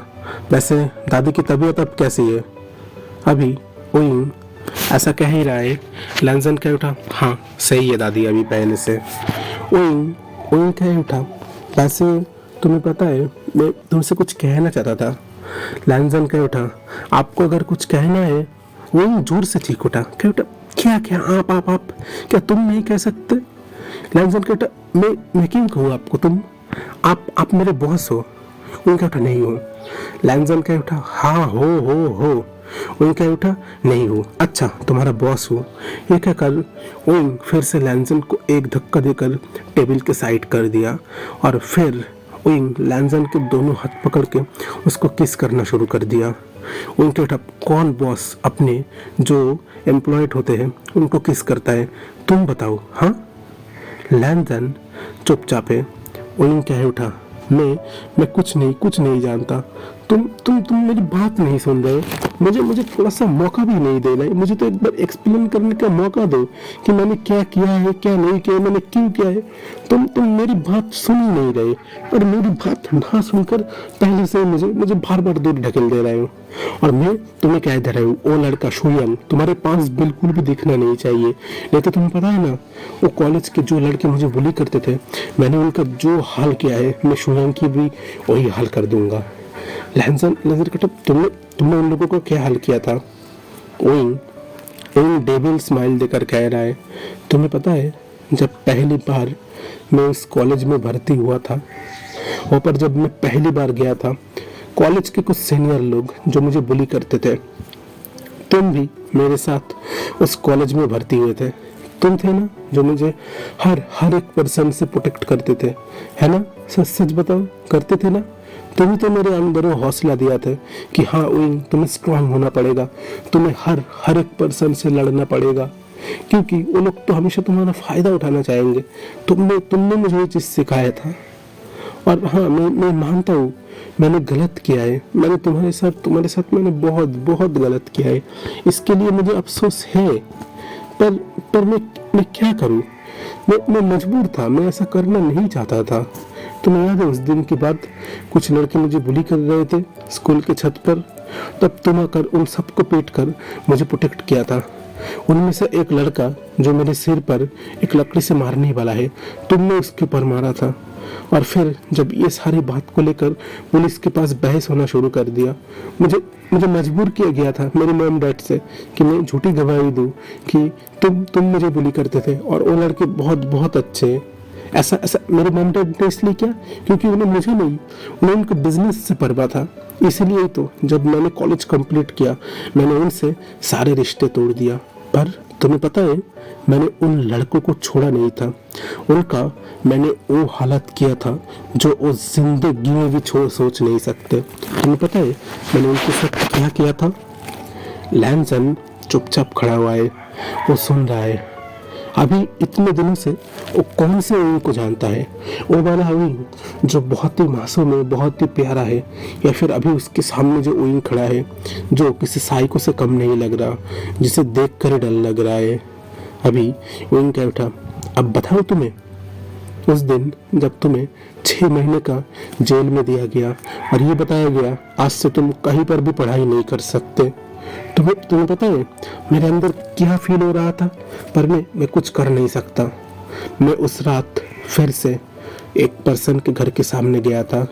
वैसे दादी की तबीयत अब कैसी है? अभी वहीं ऐसा कह ही रहा है। लैंजन कह उठा, हाँ सही है दादी अभी पहले से। वहीं वहीं कह उठा, वैसे तुम्हें पता है मैं तुमसे कुछ कहना चाहता था। लैंजन कह उठा, आपको अगर कुछ कहना है। वहीं जोर से चीख उठा, कह उठा, क्या क्या आप क्या तुम नहीं कह सकते? लैंजन कह उठा, मैं क्यों कहूँ आपको? तुम आप मेरे बॉस हो। वहीं कह उठा, नहीं हो। लैंजन कह उठा, हाँ हो। वहीं कह उठा, नहीं हो। अच्छा तुम्हारा बॉस हो। ये कहकर वहीं फिर से लैंजन को एक धक्का देकर टेबल के साइड कर दिया और फिर वहीं लैंजन के दोनों हाथ पकड़ के उसको किस करना शुरू कर दिया। उनके उठा, कौन बॉस अपने जो एम्प्लॉयड होते हैं उनको किस करता है? तुम बताओ। हाँ, लैंजन चुपचाप है। वहीं कह उठा, मैं कुछ नहीं जानता। तुम मेरी बात नहीं सुन रहे। मुझे थोड़ा सा मौका भी नहीं दे रहे। मुझे तो एक बार एक्सप्लेन करने का मौका दो कि मैंने क्या किया है, क्या नहीं किया, मैंने क्यों किया है। तुम मेरी बात सुन ही नहीं रहे और मेरी बात ना सुनकर पहले से मुझे बार बार दूर ढकेल दे रहे हो। और मैं तुम्हें कह दे रहा हूँ, वो लड़का शुयंग तुम्हारे पास बिल्कुल भी दिखना नहीं चाहिए। नहीं तो तुम्हें पता है ना, वो कॉलेज के जो लड़के मुझे बुली करते थे, मैंने उनका जो हाल किया है मैं शुयंग की भी वही हाल कर दूंगा। लैंजन कटा, तुमने उन लोगों को क्या हाल किया था? ओइंग डेविल स्माइल देकर कह रहा है, तुम्हें पता है जब पहली बार मैं उस कॉलेज में भर्ती हुआ था, वहाँ पर जब मैं पहली बार गया था, कॉलेज के कुछ सीनियर लोग जो मुझे बुली करते थे, तुम भी मेरे साथ उस कॉलेज में भर्ती हुए थे। तुम थे ना जो मुझे हर एक पर्सन से प्रोटेक्ट करते थे, है ना? सच बताओ, करते थे ना? तुम्हें तो मेरे अंदर हौसला दिया था कि हाँ तुम्हें स्ट्रांग होना पड़ेगा, तुम्हें हर एक पर्सन से लड़ना पड़ेगा, क्योंकि वो लोग तो हमेशा तुम्हारा फायदा उठाना चाहेंगे। तुमने मुझे ये चीज़ सिखाया था। और हाँ, मैं मानता हूँ मैंने गलत किया है। मैंने तुम्हारे साथ मैंने बहुत गलत किया है। इसके लिए मुझे अफसोस है, पर मैं क्या करूँ? मैं मजबूर था, मैं ऐसा करना नहीं चाहता था। तुम्हें याद है उस दिन के बाद कुछ लड़के मुझे बुली कर रहे थे स्कूल के छत पर, तब तुम आकर उन सबको पीट कर मुझे प्रोटेक्ट किया था। उनमें से एक लड़का जो मेरे सिर पर एक लकड़ी से मारने वाला है, तुमने उसके ऊपर मारा था। और फिर जब ये सारी बात को लेकर पुलिस के पास बहस होना शुरू कर दिया, मुझे मजबूर किया गया था मेरे मॉम डैड से कि मैं झूठी गवाही दूं कि तुम मुझे बुली करते थे और वो लड़के बहुत अच्छे हैं। ऐसा मेरे मॉम डैड ने इसलिए किया क्योंकि उन्हें उनके बिजनेस से परवाह था। इसीलिए तो जब मैंने कॉलेज कंप्लीट किया, मैंने उनसे सारे रिश्ते तोड़ दिया। पर तुम्हें पता है, मैंने उन लड़कों को छोड़ा नहीं था। उनका मैंने वो हालत किया था जो वो जिंदगी में भी सोच नहीं सकते। तुम्हें पता है मैंने उनके साथ क्या किया था? लैंजन चुपचाप खड़ा हुआ है, वो सुन रहा है। अभी इतने दिनों से वो कौन से ओइंग को जानता है? वो वाला ओइंग जो बहुत ही मासूम है, बहुत ही प्यारा है, या फिर अभी उसके सामने जो ओइंग खड़ा है जो किसी साइको से कम नहीं लग रहा, जिसे देख कर डर लग रहा है? अभी ओइंग कह उठा, अब बताओ तुम्हें, उस दिन जब तुम्हें 6 महीने का जेल में दिया गया और ये बताया गया आज से तुम कहीं पर भी पढ़ाई नहीं कर सकते, तुम्हें पता है मेरे अंदर क्या फील हो रहा था? पर मैं कुछ कर नहीं सकता। मैं उस रात फिर से एक पर्सन के घर के सामने गया था।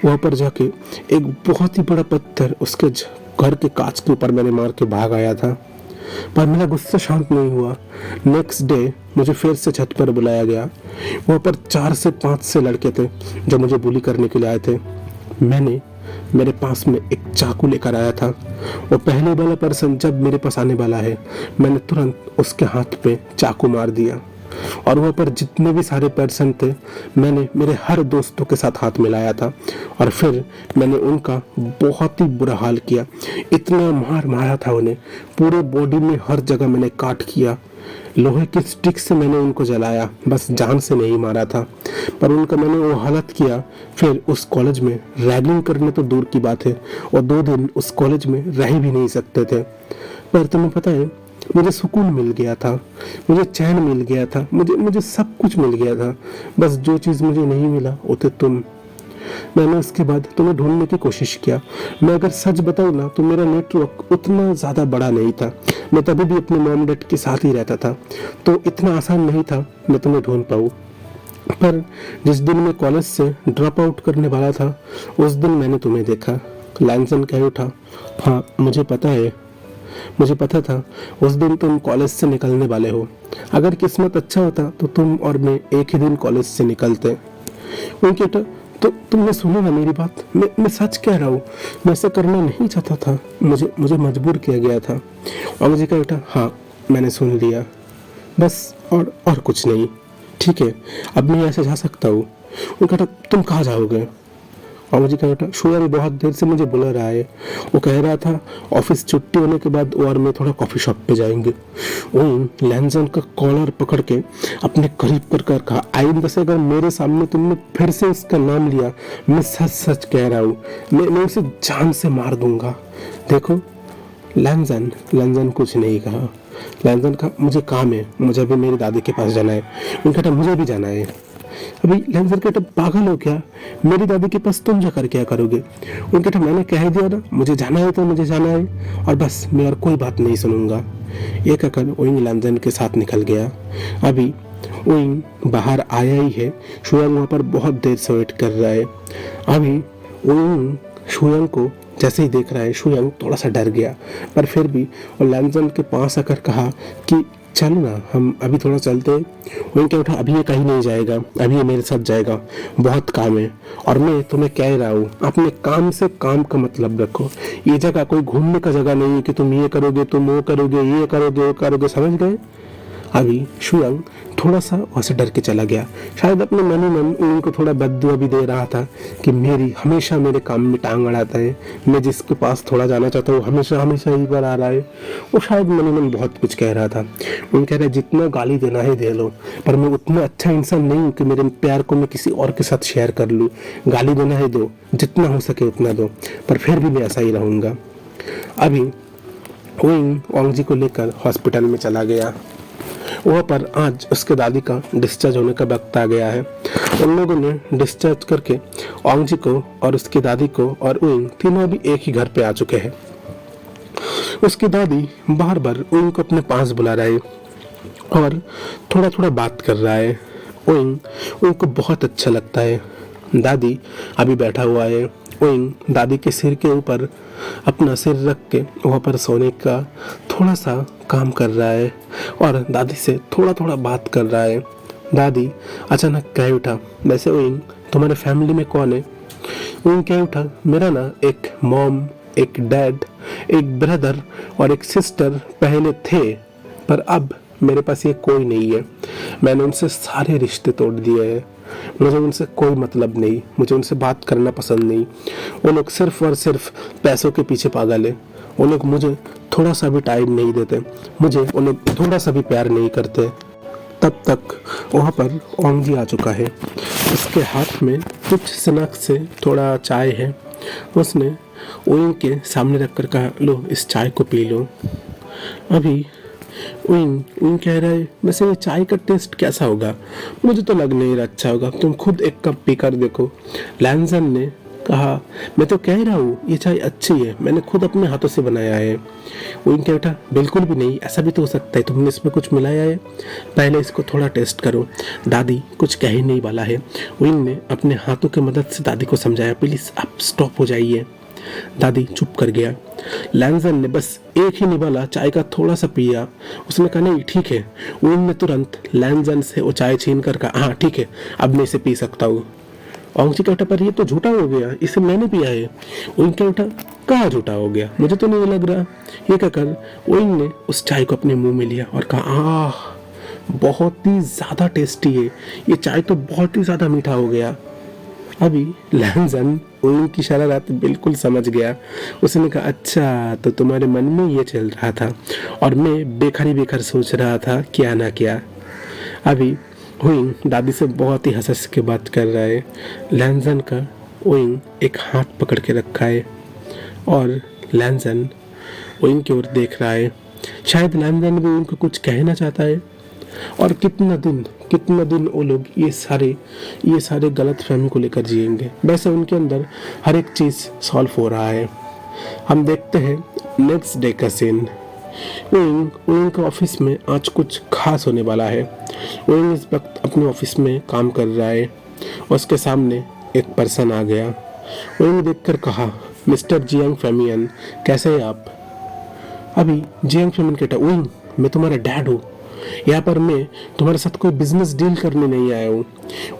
वहाँ पर जाके एक बहुत ही बड़ा पत्थर उसके घर के कांच के ऊपर मैंने मार के भाग आया था, पर मेरा गुस्सा शांत नहीं हुआ। नेक्स्ट डे मुझे फिर से छत पर बुलाया गया। वहाँ पर 4 से 5 से लड़के थे जो मुझे बुली करने के लिए आए थे। मैंने मेरे पास में एक चाकू लेकर आया था। वो पहले वाला पर्सन जब मेरे पास आने वाला है, मैंने तुरंत उसके हाथ पे चाकू मार दिया। और वहाँ पर जितने भी सारे पर्सन थे, मैंने मेरे हर दोस्तों के साथ हाथ मिलाया था और फिर मैंने उनका बहुत ही बुरा हाल किया। इतना मार मारा था उन्हें, पूरे बॉडी में हर जगह मैंने काट किया। लोहे की स्टिक से मैंने उनको जलाया, बस जान से नहीं मारा था, पर उनका मैंने वो हालत किया। फिर उस कॉलेज में रैगिंग करने तो दूर की बात है, और 2 दिन उस कॉलेज में रह भी नहीं सकते थे। पर तुम्हें पता है, मुझे सुकून मिल गया था, मुझे चैन मिल गया था, मुझे सब कुछ मिल गया था। बस जो चीज़ मुझे नहीं मिला वो थे तुम। मैंने उसके बाद तुम्हें ढूंढने की कोशिश किया। मैं अगर सच बताऊँ ना, तो मेरा नेटवर्क उतना ज़्यादा बड़ा नहीं था। मैं तभी भी अपने मॉम डैड के साथ ही रहता था, तो इतना आसान नहीं था मैं तुम्हें ढूंढ पाऊँ। पर जिस दिन मैं कॉलेज से ड्रॉप आउट करने वाला था, उस दिन मैंने तुम्हें देखा। लैंसन कह उठा, हाँ मुझे पता था उस दिन तुम कॉलेज से निकलने वाले हो। अगर किस्मत अच्छा होता तो तुम और मैं एक ही दिन कॉलेज से निकलते। उनके तो तुमने सुना ना मेरी बात, मैं सच कह रहा हूँ। मैं ऐसा करना नहीं चाहता था, मुझे मजबूर किया गया था। और मुझे कहा बेटा, हाँ मैंने सुन लिया, बस और कुछ नहीं। ठीक है, अब मैं ऐसे जा सकता हूँ। उनका तुम कहाँ जाओगे? और मुझे कहा बेटा, शुगर बहुत देर से मुझे बुला रहा है। वो कह रहा था ऑफिस छुट्टी होने के बाद और मैं थोड़ा कॉफ़ी शॉप पे जाएंगे। वो लैंसन का कॉलर पकड़ के अपने करीब कर कहा, आइंदा से अगर मेरे सामने तुमने फिर से इसका नाम लिया, मैं सच सच कह रहा हूँ, मैं उसे जान से मार दूंगा। देखो लैंसन कुछ नहीं कहा। लैंसन कहा, मुझे काम है, मुझे अभी मेरी दादी के पास जाना है। उनका कहता, मुझे भी जाना है। अभी लैंसन कहता, पागल हो क्या? मेरी दादी के पास तुम जाकर क्या करोगे? उनके कहता, मैंने कह दिया ना, मुझे जाना है तो मुझे जाना है, और बस मैं और कोई बात नहीं सुनूंगा। ये कहकर ओइंग लैंसन के साथ निकल गया। अभी ओइंग बाहर आया ही है, शुयांग वहाँ पर बहुत देर से वेट कर रहा है। अभी ओइंग शुयांग को जैसे ही देख रहा है, शुयांग थोड़ा सा डर गया, पर फिर भी वो लैंसन के पास आकर कहा कि चलो ना, हम अभी थोड़ा चलते हैं। वो क्या उठा, अभी ये कहीं नहीं जाएगा, अभी ये मेरे साथ जाएगा, बहुत काम है। और मैं तुम्हें कह रहा हूँ, अपने काम से काम का मतलब रखो। ये जगह कोई घूमने का जगह नहीं है कि तुम ये करोगे, तुम वो करोगे, ये करोगे, वो करोगे, समझ गए? अभी शुयांग थोड़ा सा वहाँ से डर के चला गया। शायद अपने मन ही मन उनको थोड़ा बद्दुआ भी दे रहा था कि मेरी हमेशा मेरे काम में टांग अड़ाता है, मैं जिसके पास थोड़ा जाना चाहता हूँ हमेशा ही पर आ रहा है। वो शायद मन ही मन बहुत कुछ कह रहा था। उन कह रहे, जितना गाली देना है दे लो, पर मैं उतना अच्छा इंसान नहीं हूँ कि मेरे प्यार को मैं किसी और के साथ शेयर कर लूँ। गाली देना है दो, जितना हो सके उतना दो, पर फिर भी मैं ऐसा ही रहूँगा। अभी ओइंग जी को लेकर हॉस्पिटल में चला गया। वहाँ पर आज उसके दादी का डिस्चार्ज होने का वक्त आ गया है। उन लोगों ने डिस्चार्ज करके ओंग जी को और उसकी दादी को और उइंग तीनों भी एक ही घर पे आ चुके हैं। उसकी दादी बार बार उइंग को अपने पास बुला रहा है और थोड़ा थोड़ा बात कर रहा है। उइंग को बहुत अच्छा लगता है। दादी अभी बैठा हुआ है। उइंग दादी के सिर के ऊपर अपना सिर रख के वहाँ पर सोने का थोड़ा सा काम कर रहा है और दादी से थोड़ा थोड़ा बात कर रहा है। दादी अचानक कह उठा, वैसे उइंग तुम्हारे फैमिली में कौन है? उइंग कह उठा, मेरा ना एक मॉम, एक डैड, एक ब्रदर और एक सिस्टर पहले थे, पर अब मेरे पास ये कोई नहीं है। मैंने उनसे सारे रिश्ते तोड़ दिए हैं। मुझे उनसे कोई मतलब नहीं, मुझे उनसे बात करना पसंद नहीं। वो लोग सिर्फ और सिर्फ पैसों के पीछे पागल है। वो लोग मुझे थोड़ा सा भी टाइम नहीं देते, मुझे वो लोग थोड़ा सा भी प्यार नहीं करते। तब तक वहाँ पर ओंग जी आ चुका है। उसके हाथ में कुछ स्नैक्स से थोड़ा चाय है। उसने ओइंग के सामने रखकर कहा, लो इस चाय को पी लो। अभी उइंग कह रहा है, वैसे ये चाय का टेस्ट कैसा होगा? मुझे तो लग नहीं रहा अच्छा होगा, तुम खुद एक कप पी कर देखो। लैंसन ने कहा, मैं तो कह रहा हूँ ये चाय अच्छी है, मैंने खुद अपने हाथों से बनाया है। उइंग कह उठा, बिल्कुल भी नहीं, ऐसा भी तो हो सकता है तुमने इसमें कुछ मिलाया है, पहले इसको थोड़ा टेस्ट करो। दादी कुछ कह ही नहीं वाला है। उइंग ने अपने हाथों की मदद से दादी को समझाया, प्लीज आप स्टॉप हो जाइए। दादी चुप कर गया। लैंसन ने बस एक ही निवाला चाय का थोड़ा सा पिया। उसने कहा, नहीं ठीक है। उइंग ने तुरंत लैंसन से वो चाय छीन कर कहा, हाँ ठीक है, अब मैं इसे पी सकता हूँ। औंगची का उठा, पर ये तो झूठा हो गया, इसे मैंने पिया है। ओइंग क्या उठा, कहाँ झूठा हो गया, मुझे तो नहीं लग रहा। ये क्या कर, ओइंग ने उस चाय को अपने मुंह में लिया और कहा, आह बहुत ही ज़्यादा टेस्टी है, ये चाय तो बहुत ही ज़्यादा मीठा हो गया। अभी लैंजन ओइंग की शरारत बिल्कुल समझ गया। उसने कहा, अच्छा तो तुम्हारे मन में ये चल रहा था और मैं बेकार ही बेकार सोच रहा था, क्या ना क्या। अभी ओइंग दादी से बहुत ही हंस के बात कर रहा है। लैंजन का ओइंग एक हाथ पकड़ के रखा है और लैंजन ओइंग की ओर देख रहा है। शायद लैंजन भी उनको कुछ कहना चाहता है। और कितना दिन वो लोग ये सारे गलत फहमी को लेकर जिएंगे। वैसे उनके अंदर हर एक चीज़ सॉल्व हो रहा है। हम देखते हैं नेक्स्ट डे का सीन। ओइंग का ऑफिस में आज कुछ खास होने वाला है। ओइंग इस वक्त अपने ऑफिस में काम कर रहा है। उसके सामने एक पर्सन आ गया। ओइंग देखकर कहा, मिस्टर जियांग फेमियन, कैसे हैं आप? अभी जियांग फेमियन कहता, ओइंग मैं तुम्हारा डैड हूँ, यहाँ पर मैं तुम्हारे साथ कोई बिजनेस डील करने नहीं आया हूँ।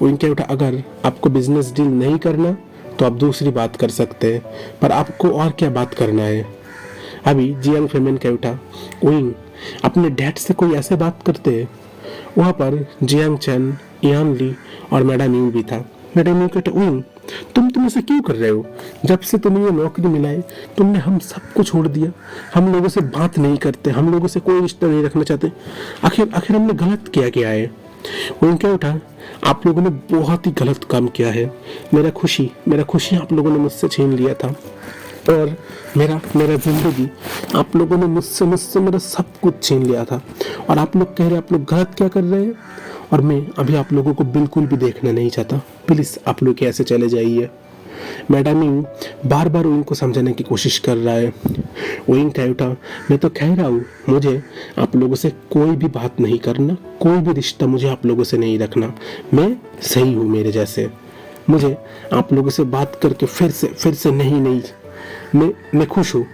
ओइंग क्या उठा, अगर आपको बिजनेस डील नहीं करना तो आप दूसरी बात कर सकते हैं, पर आपको और क्या बात करना है? अभी जियांग फेमियन क्या उठा, ओइंग अपने डैड से कोई ऐसे बात करते हैं। वहाँ पर जियांग चैन, यान ली और मैडम यू भी था। मैडम यू कहते, ओइंग तुम ऐसा क्यों कर रहे हो? जब से तुम्हें ये नौकरी मिला है तुमने हम सबको छोड़ दिया, हम लोगों से बात नहीं करते, हम लोगों से कोई रिश्ता नहीं रखना चाहते। आखिर हमने गलत क्या है? वो क्या उठा, आप लोगों ने बहुत ही गलत काम किया है। मेरा खुशी आप लोगों ने मुझसे छीन लिया था और मेरा जिंदगी आप लोगों ने मुझसे मेरा सब कुछ छीन लिया था। और आप लोग कह रहे आप लोग गलत क्या कर रहे हैं और मैं अभी आप लोगों को बिल्कुल भी देखना नहीं चाहता। प्लीज़ आप लोग ऐसे चले जाइए। मैडम यू बार बार उनको समझाने की कोशिश कर रहा है। ओइंग कह उठा, मैं तो कह रहा हूँ मुझे आप लोगों से कोई भी बात नहीं करना, कोई भी रिश्ता मुझे आप लोगों से नहीं रखना। मैं सही हूँ मेरे जैसे, मुझे आप लोगों से बात करके फिर से नहीं मैं खुश हूँ।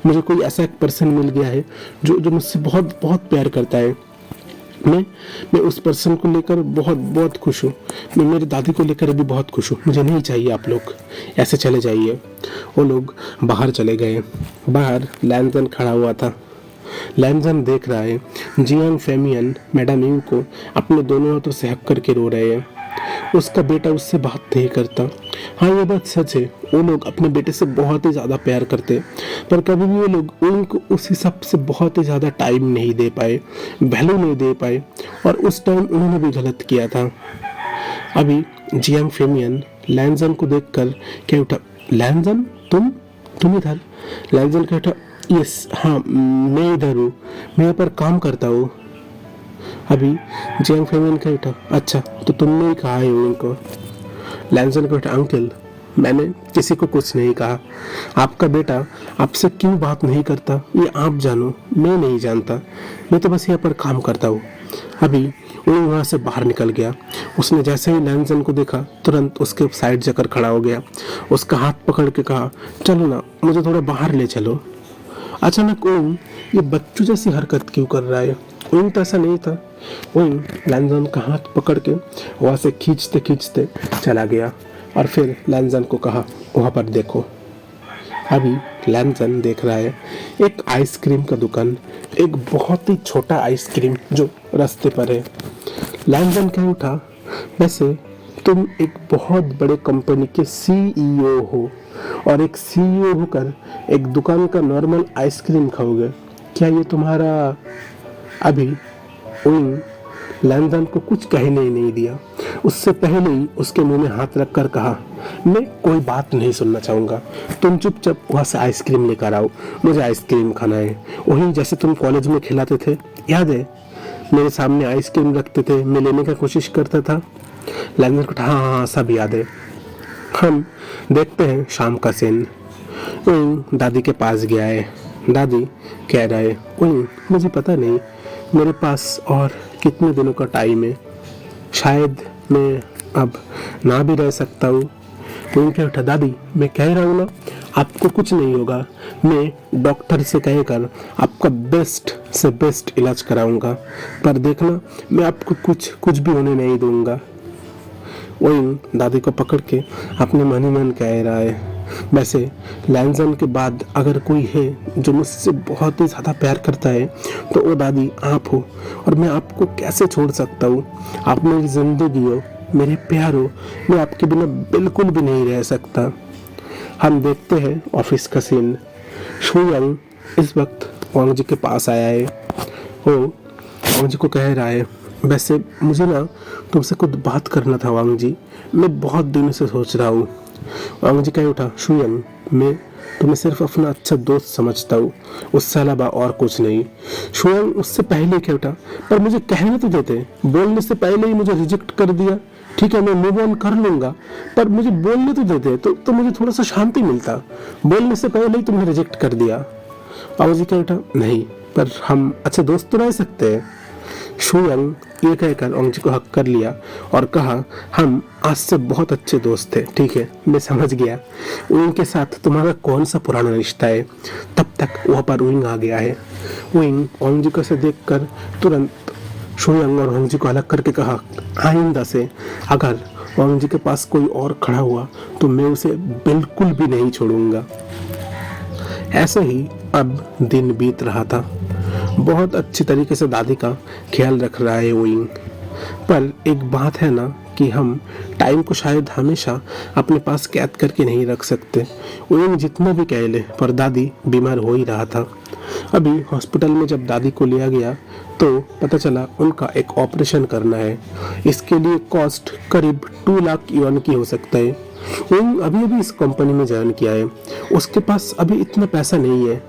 मुझे कोई ऐसा एक पर्सन मिल गया है जो मुझसे बहुत बहुत प्यार करता है। मैं उस पर्सन को लेकर बहुत खुश हूँ। मैं मेरी दादी को लेकर भी बहुत खुश हूँ। मुझे नहीं चाहिए आप लोग, ऐसे चले जाइए। वो लोग बाहर चले गए। बाहर लैंजन खड़ा हुआ था। लैंजन देख रहा है जियांग फेमियन मैडम यू को अपने दोनों हाथों से हक करके रो रहे हैं। उसका बेटा उससे बात नहीं करता। हाँ ये बात सच है, वो लोग अपने बेटे से बहुत ही ज़्यादा प्यार करते, पर कभी भी वो लोग उनको उस हिसाब से बहुत ही ज़्यादा टाइम नहीं दे पाए, वैल्यू नहीं दे पाए, और उस टाइम उन्होंने भी गलत किया था। अभी जियांग फेमियन लैंजन को देखकर क्या उठा, लैंजन तुम इधर? लैंजन क्या उठा, यस हाँ मैं इधर हूँ, मैं यहाँ पर काम करता हूँ। अभी जियांग फेमियन का उठा, अच्छा तो तुमने ही कहा है उनको? लैंजन को उठा, अंकल मैंने किसी को कुछ नहीं कहा। आपका बेटा आपसे क्यों बात नहीं करता ये आप जानो, मैं नहीं जानता। मैं तो बस यहाँ पर काम करता हूँ। अभी वो वहाँ से बाहर निकल गया। उसने जैसे ही लैंजन को देखा तुरंत उसके साइड जाकर खड़ा हो गया। उसका हाथ पकड़ के कहा, चलो ना मुझे थोड़ा बाहर ले चलो। अचानक ओम ये बच्चों जैसी हरकत क्यों कर रहा है? ओम तो ऐसा नहीं था। ओम लैंजन का हाथ पकड़ के वहाँ से खींचते चला गया और फिर लैंजन को कहा, वहाँ पर देखो। अभी लैंजन देख रहा है एक आइसक्रीम का दुकान, एक बहुत ही छोटा आइसक्रीम जो रास्ते पर है। लैंजन कह उठा, वैसे तुम एक बहुत बड़े कंपनी के CEO हो और एक CEO होकर एक दुकान का नॉर्मल आइसक्रीम खाओगे, क्या ये तुम्हारा? अभी ओइंग लैंजन को कुछ कहने ही नहीं दिया। उससे पहले ही उसके मुंह में हाथ रखकर कहा, मैं कोई बात नहीं सुनना चाहूँगा, तुम चुपचाप वहाँ से आइसक्रीम लेकर आओ, मुझे आइसक्रीम खाना है। वही जैसे तुम कॉलेज में खिलाते थे, याद है? मेरे सामने आइसक्रीम रखते थे, मैं लेने का कोशिश करता था। लैंजन को हाँ सब याद है। हम देखते हैं शाम का सीन। ओइंग दादी के पास गया है। दादी कह रहा है, ओइंग मुझे पता नहीं मेरे पास और कितने दिनों का टाइम है, शायद मैं अब ना भी रह सकता हूँ। ओइंग क्या उठा, दादी मैं कह रहा हूँ ना आपको कुछ नहीं होगा, मैं डॉक्टर से कहकर आपका बेस्ट से बेस्ट इलाज कराऊंगा, पर देखना मैं आपको कुछ भी होने नहीं दूंगा। वही दादी को पकड़ के अपने मन ही मन कह रहा है, वैसे लैंजन के बाद अगर कोई है जो मुझसे बहुत ही ज़्यादा प्यार करता है तो वो दादी आप हो, और मैं आपको कैसे छोड़ सकता हूँ। आप मेरी ज़िंदगी हो, मेरे प्यार हो, मैं आपके बिना बिल्कुल भी नहीं रह सकता। हम देखते हैं ऑफिस का सीन। शुयंग इस वक्त वांग जी के पास आया है। वो वांग जी को कह रहा है, वैसे मुझे ना तुमसे कुछ बात करना था वांग जी, मैं बहुत दिनों से सोच रहा हूँ। वांग जी कह उठा, शुयंग मैं तुम्हें सिर्फ अपना अच्छा दोस्त समझता हूँ, उससे अलावा और कुछ नहीं। शुयंग उससे पहले कह उठा, पर मुझे कहने तो देते, बोलने से पहले ही मुझे रिजेक्ट कर दिया। ठीक है मैं मूव ऑन कर लूंगा, पर मुझे बोलने तो देते तो मुझे थोड़ा सा शांति मिलता। बोलने से पहले ही तुमने रिजेक्ट कर दिया। वांग जी कह उठा, नहीं पर हम अच्छे दोस्त तो रह सकते हैं। शुयंग ये कहकर वांग जी को हक कर लिया और कहा, हम आज से बहुत अच्छे दोस्त थे। ठीक है मैं समझ गया उनके साथ तुम्हारा कौन सा पुराना रिश्ता है। तब तक वहाँ पर विंग आ गया है। विंग वांग जी को से देखकर तुरंत शुयंग और वांग जी को अलग करके कहा, आइंदा से अगर वांग जी के पास कोई और खड़ा हुआ तो मैं उसे बिल्कुल भी नहीं छोड़ूंगा। ऐसे ही अब दिन बीत रहा था। बहुत अच्छी तरीके से दादी का ख्याल रख रहा है विंग, पर एक बात है ना कि हम टाइम को शायद हमेशा अपने पास कैद करके नहीं रख सकते। विंग जितना भी कह ले पर दादी बीमार हो ही रहा था। अभी हॉस्पिटल में जब दादी को लिया गया तो पता चला उनका एक ऑपरेशन करना है। इसके लिए कॉस्ट करीब 2 लाख युआन की हो सकता है। विंग अभी अभी इस कंपनी में ज्वाइन किया है, उसके पास अभी इतना पैसा नहीं है।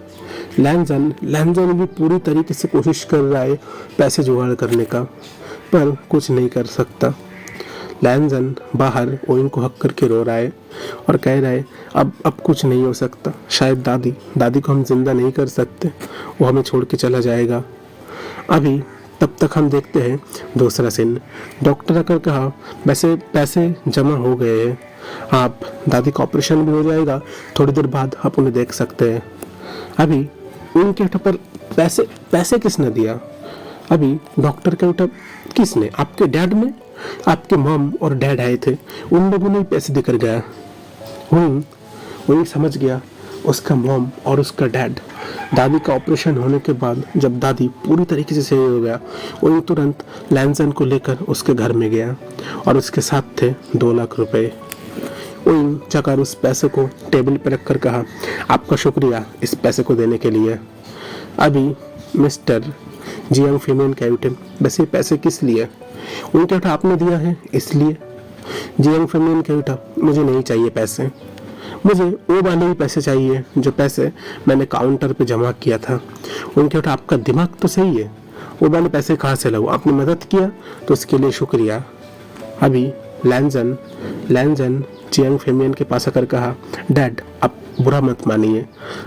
लैंजन भी पूरी तरीके से कोशिश कर रहा है पैसे जुगाड़ करने का, पर कुछ नहीं कर सकता। लैंजन बाहर विंग को हक करके रो रहा है और कह रहा है, अब कुछ नहीं हो सकता। शायद दादी को हम जिंदा नहीं कर सकते, वो हमें छोड़ के चला जाएगा। अभी तब तक हम देखते हैं दूसरा सीन। डॉक्टर आकर कहा, वैसे पैसे जमा हो गए हैं, आप दादी का ऑपरेशन भी हो जाएगा, थोड़ी देर बाद आप उन्हें देख सकते हैं। अभी उनके पर पैसे किसने दिया? अभी डॉक्टर के उठा, किसने? आपके डैड ने? आपके मॉम और डैड आए थे, उन लोगों ने पैसे देकर गया। वही समझ गया उसका मॉम और उसका डैड। दादी का ऑपरेशन होने के बाद जब दादी पूरी तरीके से सही हो गया, वही तुरंत लैंजन को लेकर उसके घर में गया और उसके साथ थे 2 लाख रुपए। वही जाकर उस पैसे को टेबल पर रखकर कहा, आपका शुक्रिया इस पैसे को देने के लिए। अभी मिस्टर जियांग फीमेन कह उठे, वैसे पैसे किस लिए? उनके उठा, आपने दिया है इसलिए। जियांग फीमेन कह उठा, मुझे नहीं चाहिए पैसे, मुझे वो वाले ही पैसे चाहिए जो पैसे मैंने काउंटर पे जमा किया था। उनके उठा, आपका दिमाग तो सही है, वो वाले पैसे कहाँ से लाऊं? आपने मदद किया तो उसके लिए शुक्रिया। अभी लैंजन जियांग फेमियन के पास आकर कहा, डैड आप बुरा मत मानिए,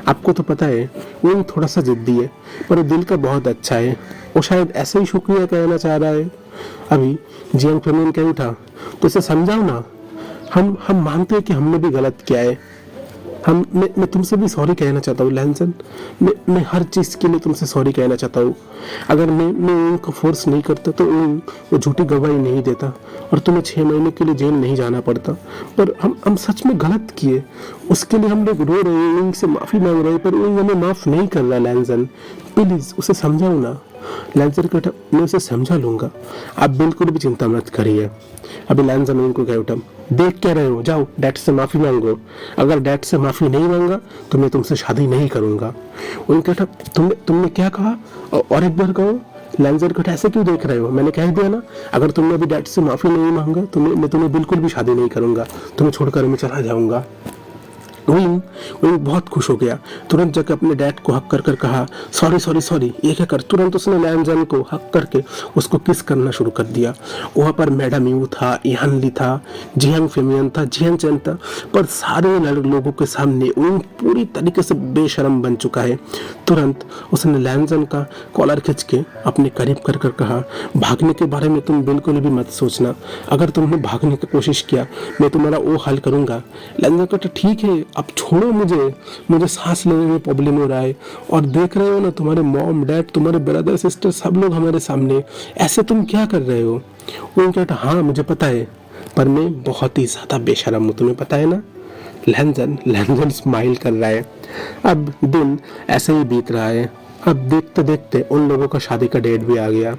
आपको तो पता है वो थोड़ा सा जिद्दी है पर वो दिल का बहुत अच्छा है, वो शायद ऐसे ही शुक्रिया कहना चाह रहा है। अभी जियांग फेमियन कह उठा, तो इसे समझाओ ना, हम मानते हैं कि हमने भी गलत किया है, मैं तुमसे भी सॉरी कहना चाहता हूँ लैंसन, मैं हर चीज़ के लिए तुमसे सॉरी कहना चाहता हूँ। अगर मैं उनको फोर्स नहीं करता तो वो झूठी गवाही नहीं देता और तुम्हें 6 महीने के लिए जेल नहीं जाना पड़ता। पर हम सच में गलत किए, उसके लिए हम लोग रो रहे हैं, उनसे माफ़ी मांग रहे हैं, पर वो हमें माफ़ नहीं कर रहा। लैंसन प्लीज़ उसे समझाओ ना। लैंसन कहता, मैं उसे समझा लूँगा, आप बिल्कुल भी चिंता मत करिए। अभी लैंसन उनको कह उठा, देख क्या रहे हो, जाओ डैड से माफ़ी मांगो, अगर डैड से माफ़ी नहीं मांगा तो मैं तुमसे शादी नहीं करूँगा। उनके कहता, तुमने क्या कहा और एक बार कहो। लैंसन कहता, ऐसे क्यों देख रहे हो, मैंने कह दिया ना, अगर तुमने अभी डैड से माफ़ी नहीं मांगा तो मैं तुम्हें बिल्कुल भी शादी नहीं करूँगा, तुम्हें छोड़कर मैं चला जाऊँगा। विंग बहुत खुश हो गया, तुरंत जाकर अपने डैड को हक कर कर कहा, सॉरी ये क्या कर। तुरंत उसने लैंजन को हक करके उसको किस करना शुरू कर दिया। वहाँ पर मैडम यू था, यान ली था, जियांग फेमियन था, जियान चैन था, पर सारे लोगों के सामने विंग पूरी तरीके से बेशरम बन चुका है। तुरंत उसने लैंजन का कॉलर खींच के अपने करीब कर कर कहा, भागने के बारे में तुम बिल्कुल भी मत सोचना, अगर तुमने भागने की कोशिश किया मैं तुम्हारा वो हल करूँगा। लैंजन कहता, ठीक है अब छोड़ो मुझे सांस लेने में प्रॉब्लम हो रहा है, और देख रहे हो ना तुम्हारे मॉम डैड, तुम्हारे ब्रदर सिस्टर सब लोग हमारे सामने, ऐसे तुम क्या कर रहे हो। वो कहता, हाँ मुझे पता है, पर मैं बहुत ही ज़्यादा बेशर्म हूँ, तुम्हें पता है ना। लैंजन स्माइल कर रहा है। अब दिन ऐसे ही बीत रहा है। अब देखते देखते उन लोगों का शादी का डेट भी आ गया।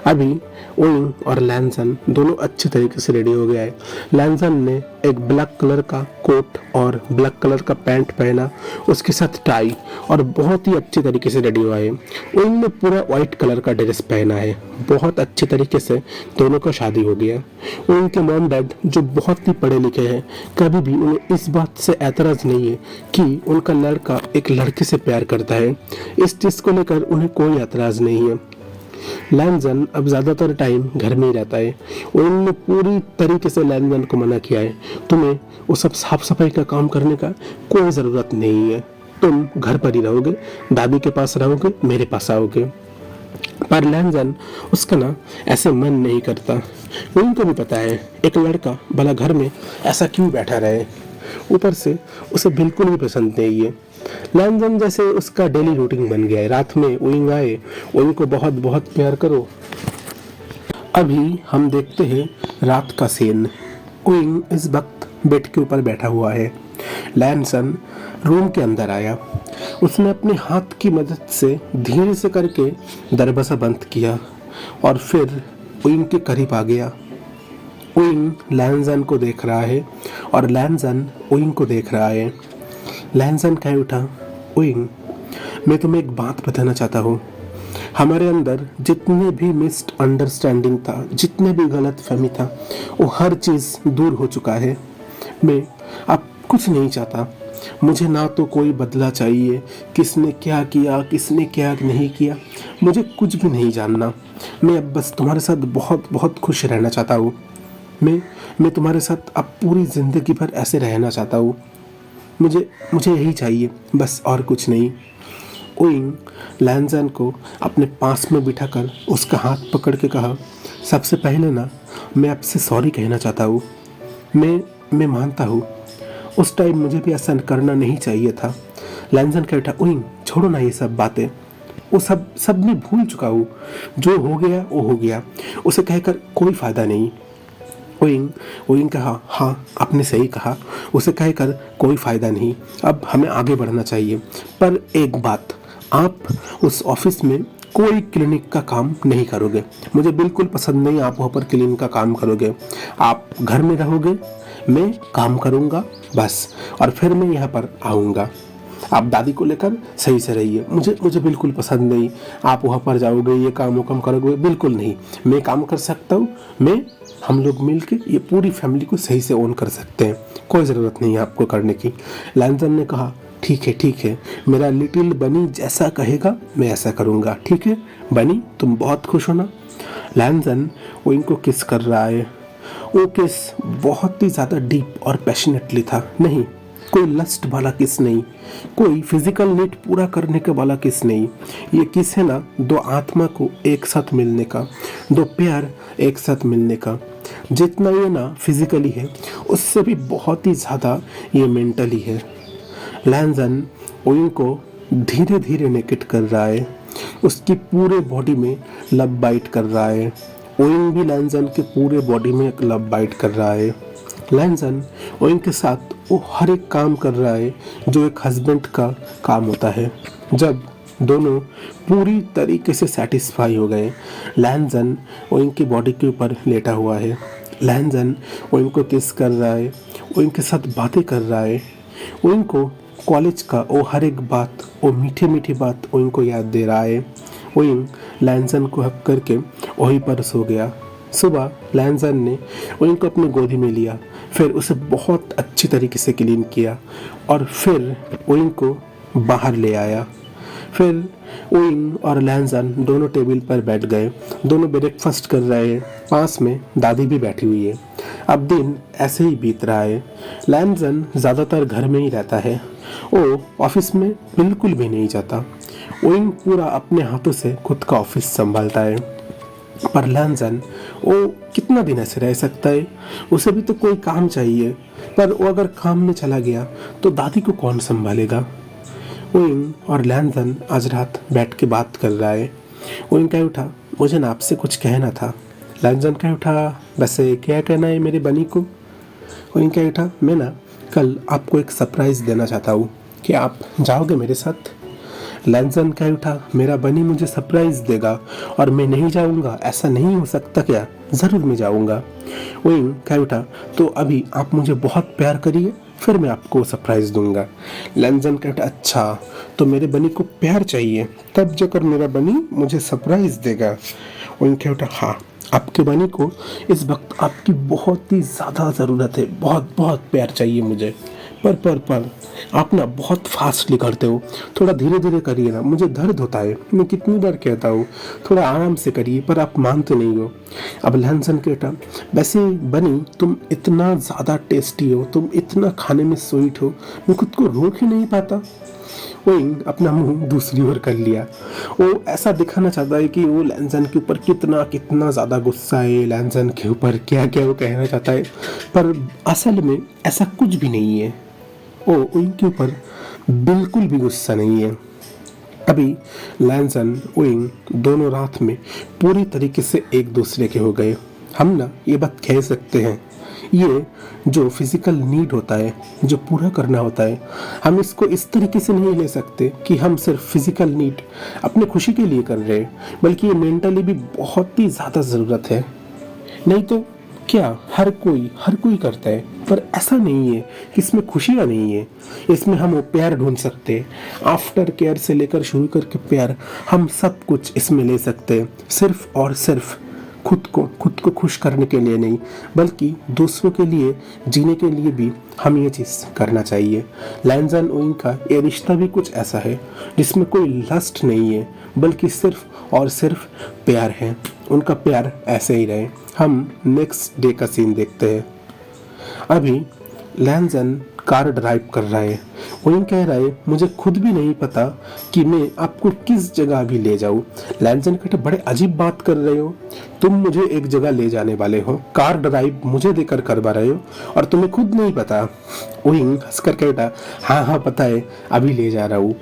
अभी ओइंग और लैंसन दोनों अच्छे तरीके से रेडी हो गया है। लैंसन ने एक ब्लैक कलर का कोट और ब्लैक कलर का पैंट पहना, उसके साथ टाई, और बहुत ही अच्छे तरीके से रेडी हुआ है। ओइंग ने पूरा व्हाइट कलर का ड्रेस पहना है। बहुत अच्छे तरीके से दोनों का शादी हो गया। ओइंग के मॉम डैड जो बहुत ही पढ़े लिखे हैं, कभी भी उन्हें इस बात से ऐतराज़ नहीं है कि उनका लड़का एक लड़के से प्यार करता है। इस चीज़ को लेकर उन्हें कोई ऐतराज़ नहीं है। लैंजन अब ज़्यादातर टाइम घर में ही रहता है। उन्होंने पूरी तरीके से लैंजन को मना किया है, तुम्हें वो सब साफ सफाई का काम करने का कोई ज़रूरत नहीं है, तुम घर पर ही रहोगे, दादी के पास रहोगे, मेरे पास आओगे। पर लैंजन उसका ना ऐसे मन नहीं करता। उनको भी पता है एक लड़का भला घर में ऐसा क्यों बैठा रहे, ऊपर से उसे बिल्कुल भी पसंद नहीं है। लैंजन जैसे उसका डेली रूटीन बन गया है। रात में ओइंग आए, ओइंग को बहुत बहुत प्यार करो। अभी हम देखते हैं रात का सीन। ओइंग इस वक्त बेड के ऊपर बैठा हुआ है। लैंसन रूम के अंदर आया। उसने अपने हाथ की मदद से धीरे से करके दरवाज़ा बंद किया और फिर ओइंग के करीब आ गया। ओइंग लैंसन को देख रहा है और लैंसन ओइंग को देख रहा है। लैंसन कह उठा, ओइंग, मैं तुम्हें एक बात बताना चाहता हूँ। हमारे अंदर जितने भी मिसअंडरस्टैंडिंग था, जितने भी गलत फहमी था, वो हर चीज़ दूर हो चुका है। मैं अब कुछ नहीं चाहता। मुझे ना तो कोई बदला चाहिए, किसने क्या किया, किसने क्या नहीं किया, मुझे कुछ भी नहीं जानना। मैं अब बस तुम्हारे साथ बहुत बहुत खुश रहना चाहता हूँ। मैं तुम्हारे साथ अब पूरी ज़िंदगी भर ऐसे रहना चाहता हूँ। मुझे यही चाहिए, बस, और कुछ नहीं। ओइंग लैंसन को अपने पास में बिठाकर उसका हाथ पकड़ के कहा, सबसे पहले ना मैं आपसे सॉरी कहना चाहता हूँ। मैं मानता हूँ उस टाइम मुझे भी ऐसा करना नहीं चाहिए था। लैंसन कह उठा, ओइंग, छोड़ो ना ये सब बातें, वो सब मैं भूल चुका हूँ। जो हो गया वो हो गया, उसे कहकर कोई फ़ायदा नहीं। ओइंग कहा, हाँ आपने सही कहा, उसे कहकर कोई फ़ायदा नहीं, अब हमें आगे बढ़ना चाहिए। पर एक बात, आप उस ऑफिस में कोई क्लिनिक का काम नहीं करोगे। मुझे बिल्कुल पसंद नहीं आप वहाँ पर क्लिनिक का काम करोगे। आप घर में रहोगे, मैं काम करूँगा बस, और फिर मैं यहाँ पर आऊँगा। आप दादी को लेकर सही से रहिए। मुझे बिल्कुल पसंद नहीं आप वहाँ पर जाओगे, ये काम करोगे, बिल्कुल नहीं। मैं काम कर सकता हूँ, हम लोग मिलके ये पूरी फैमिली को सही से ओन कर सकते हैं, कोई ज़रूरत नहीं है आपको करने की। लैंसन ने कहा, ठीक है, मेरा लिटिल बनी जैसा कहेगा मैं ऐसा करूँगा। ठीक है बनी, तुम बहुत खुश हो ना। लैंसन वो इनको किस कर रहा है। वो किस बहुत ही ज़्यादा डीप और पैशनेटली था। नहीं, कोई लस्ट वाला किस नहीं, कोई फिजिकल नीड पूरा करने का वाला किस नहीं। ये किस है ना दो आत्मा को एक साथ मिलने का, दो प्यार एक साथ मिलने का। जितना ये ना फिजिकली है, उससे भी बहुत ही ज़्यादा ये मेंटली है। लैंसन ओइंग को धीरे धीरे नेकेट कर रहा है, उसकी पूरे बॉडी में लव बाइट कर रहा है। ओइंग भी लैंसन के पूरे बॉडी में एक लव बाइट कर रहा है। लैंसन ओइंग के साथ वो हर एक काम कर रहा है जो एक हस्बैंड का काम होता है। जब दोनों पूरी तरीके से सेटिस्फाई हो गए, लैंसन ओइंग की बॉडी के ऊपर लेटा हुआ है। लैंसन ओइंग को किस कर रहा है, ओइंग के साथ बातें कर रहा है। ओइंग को कॉलेज का वो हर एक बात, वो मीठी मीठी बात ओइंग को याद दे रहा है। ओइंग लैंसन को हक करके वहीं पर सो गया। सुबह लैंसन ने ओइंग को अपनी गोदी में लिया, फिर उसे बहुत अच्छी तरीके से क्लीन किया और फिर ओइंग को बाहर ले आया। फिर ओइंग और लैंसन दोनों टेबल पर बैठ गए, दोनों ब्रेकफास्ट कर रहे हैं। पास में दादी भी बैठी हुई है। अब दिन ऐसे ही बीत रहा है। लैंसन ज़्यादातर घर में ही रहता है, वो ऑफिस में बिल्कुल भी नहीं जाता। ओइंग पूरा अपने हाथों से खुद का ऑफिस संभालता है। पर लैंसन वो कितना दिन ऐसे रह सकता है, उसे भी तो कोई काम चाहिए। पर वो अगर काम में चला गया तो दादी को कौन संभालेगा। ओइंग और लैंसन आज रात बैठ के बात कर रहा है। ओइंग कह उठा, मुझे ना आपसे कुछ कहना था। लैंजन कह उठा, वैसे क्या कहना है मेरे बनी को? वहीं कह उठा, मैं ना कल आपको एक सरप्राइज़ देना चाहता हूँ, क्या आप जाओगे मेरे साथ? लैंजन कह उठा, मेरा बनी मुझे सरप्राइज़ देगा और मैं नहीं जाऊँगा, ऐसा नहीं हो सकता क्या? ज़रूर मैं जाऊँगा। वहीं कह उठा, तो अभी आप मुझे बहुत प्यार करिए, फिर मैं आपको सरप्राइज़ दूंगा। लैंजन कह उठा, अच्छा तो मेरे बनी को प्यार चाहिए, तब जाकर मेरा बनी मुझे सरप्राइज़ देगा। वहीं कह उठा, हाँ आपके बनी को इस वक्त आपकी बहुत ही ज़्यादा ज़रूरत है, बहुत बहुत प्यार चाहिए मुझे। पर आप ना बहुत फास्टली करते हो, थोड़ा धीरे धीरे करिए ना, मुझे दर्द होता है, मैं कितनी बार कहता हूँ थोड़ा आराम से करिए, पर आप मानते नहीं हो। अब लैंसन कहता, वैसे बनी तुम इतना ज़्यादा टेस्टी हो, तुम इतना खाने में स्वीट हो, मैं खुद को रोक ही नहीं पाता। वही अपना मुंह दूसरी ओर कर लिया। वो ऐसा दिखाना चाहता है कि वो लैंसन के ऊपर कितना कितना ज़्यादा गुस्सा है, लैंसन के ऊपर क्या क्या वो कहना चाहता है, पर असल में ऐसा कुछ भी नहीं है। वो उनके ऊपर बिल्कुल भी गुस्सा नहीं है। अभी लैंसन विंग दोनों रात में पूरी तरीके से एक दूसरे के हो गए। हम ना ये बात कह सकते हैं, ये जो फिजिकल नीड होता है, जो पूरा करना होता है, हम इसको इस तरीके से नहीं ले सकते कि हम सिर्फ फिजिकल नीड अपने खुशी के लिए कर रहे हैं, बल्कि ये मेंटली भी बहुत ही ज़्यादा ज़रूरत है। नहीं तो क्या हर कोई करता है, पर ऐसा नहीं है कि इसमें खुशियाँ नहीं है। इसमें हम वो प्यार ढूंढ सकते हैं, आफ्टर केयर से लेकर शुरू करके प्यार, हम सब कुछ इसमें ले सकते हैं, सिर्फ और सिर्फ खुद को खुश करने के लिए नहीं, बल्कि दूसरों के लिए जीने के लिए भी हम ये चीज़ करना चाहिए। लैंसन विंग का ये रिश्ता भी कुछ ऐसा है जिसमें कोई लस्ट नहीं है, बल्कि सिर्फ और सिर्फ प्यार है। उनका प्यार ऐसे ही रहे। हम नेक्स्ट डे का सीन देखते हैं। अभी लैंसन कार ड्राइव कर रहा है। वहीं कह रहा है, मुझे खुद भी नहीं पता कि मैं आपको किस जगह अभी ले जाऊं। लैंसन कहते, बड़े अजीब बात कर रहे हो, तुम मुझे एक जगह ले जाने वाले हो, कार ड्राइव मुझे देकर करवा रहे हो और तुम्हें खुद नहीं पता। वहीं हंसकर कहता, हाँ पता है, अभी ले जा रहा हूँ।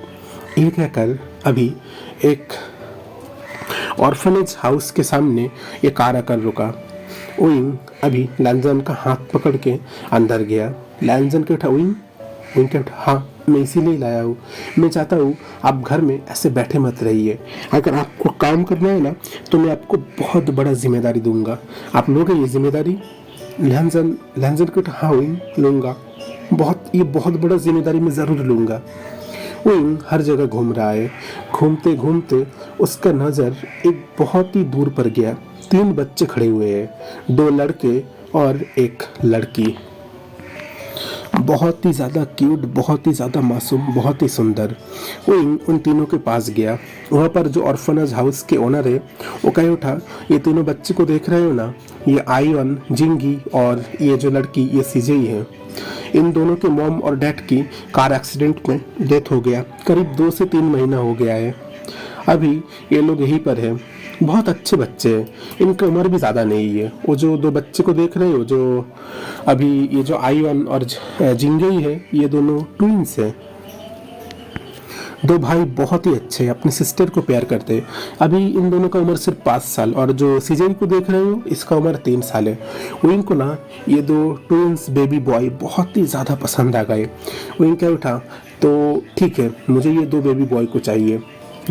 ये कहकर अभी एक ऑर्फनेज हाउस के सामने ये कार आकर रुका। विंग अभी लैंसन का हाथ पकड़ के अंदर गया। लैंसन के उठा, विंग के उठा, हाँ मैं इसीलिए लाया हूँ, मैं चाहता हूँ आप घर में ऐसे बैठे मत रहिए, अगर आपको काम करना है ना तो मैं आपको बहुत बड़ा जिम्मेदारी दूंगा, आप लोगे ये जिम्मेदारी? लैंसन के उठा, हाँ विंग लूँगा, ये बहुत बड़ा जिम्मेदारी मैं ज़रूर लूँगा। विंग हर जगह घूम रहा है। घूमते घूमते उसका नज़र एक बहुत ही दूर पर गया। 3 बच्चे खड़े हुए हैं, 2 लड़के और एक लड़की, बहुत ही ज़्यादा क्यूट, बहुत ही ज़्यादा मासूम, बहुत ही सुंदर। विंग उन तीनों के पास गया। वहाँ पर जो ऑर्फनेज हाउस के ओनर है वो कह उठा, ये तीनों बच्चे को देख रहे हो ना, ये आयन, जिंगी और ये जो लड़की ये सीजेई है। इन दोनों के मॉम और डैड की कार एक्सीडेंट में डेथ हो गया, करीब 2 से 3 महीना हो गया है। अभी ये लोग यहीं पर है, बहुत अच्छे बच्चे हैं, इनकी उम्र भी ज़्यादा नहीं है। वो जो 2 बच्चे को देख रहे हो, जो अभी ये जो आयन और जिंगई है, ये दोनों ट्विंस हैं। 2 भाई बहुत ही अच्छे, अपनी सिस्टर को प्यार करते हैं। अभी इन दोनों का उम्र सिर्फ 5 साल, और जो सीजेई को देख रहे हो इसका उम्र 3 साल है। विंग को ना ये 2 ट्विंस बेबी बॉय बहुत ही ज़्यादा पसंद आ गए। विंग क्या उठा, तो ठीक है, मुझे ये 2 बेबी बॉय को चाहिए,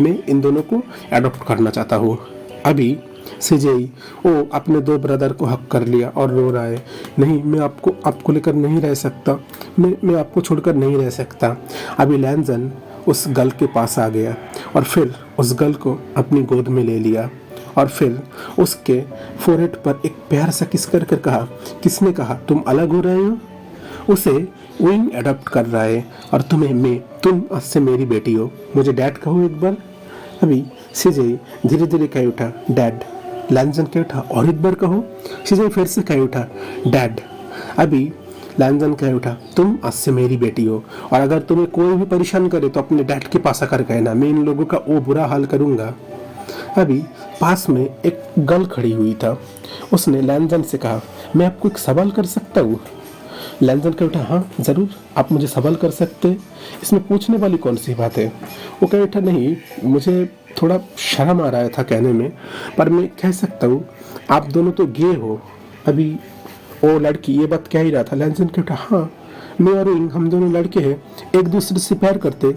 मैं इन दोनों को अडॉप्ट करना चाहता हूँ। अभी सीजेई वो अपने 2 ब्रदर को हक कर लिया और रो रहा है, नहीं मैं आपको लेकर नहीं रह सकता, मैं आपको छोड़कर नहीं रह सकता। अभी लैंसन उस गर्ल के पास आ गया और फिर उस गर्ल को अपनी गोद में ले लिया और फिर उसके फोरहेड पर एक प्यार सा किस कर कहा, किसने कहा तुम अलग हो रहे हो? उसे विंग अडॉप्ट कर रहा है और तुम आज से मेरी बेटी हो, मुझे डैड कहो एक बार। अभी सीजेई धीरे धीरे कह उठा, डैड। लैंसन कह उठा, और एक बार कहो। सीजेई फिर से कह उठा, डैड। अभी लैंसन कह उठा, तुम आज से मेरी बेटी हो और अगर तुम्हें कोई भी परेशान करे तो अपने डैड के पास आकर कहना, मैं इन लोगों का वो बुरा हाल करूँगा। अभी पास में एक गर्ल खड़ी हुई था, उसने लैंसन से कहा, मैं आपको एक सवाल कर सकता हूँ? लैंसन कह उठा, हाँ ज़रूर, आप मुझे सवाल कर सकते हैं, इसमें पूछने वाली कौन सी बात है? वो कह उठा, नहीं मुझे थोड़ा शर्म आ रहा था कहने में, पर मैं कह सकता हूँ आप दोनों तो गे हो। अभी वो लड़की ये बात कह ही रहा था, लैंसन के उठा, हाँ मैं और हम दोनों लड़के हैं, एक दूसरे से प्यार करते,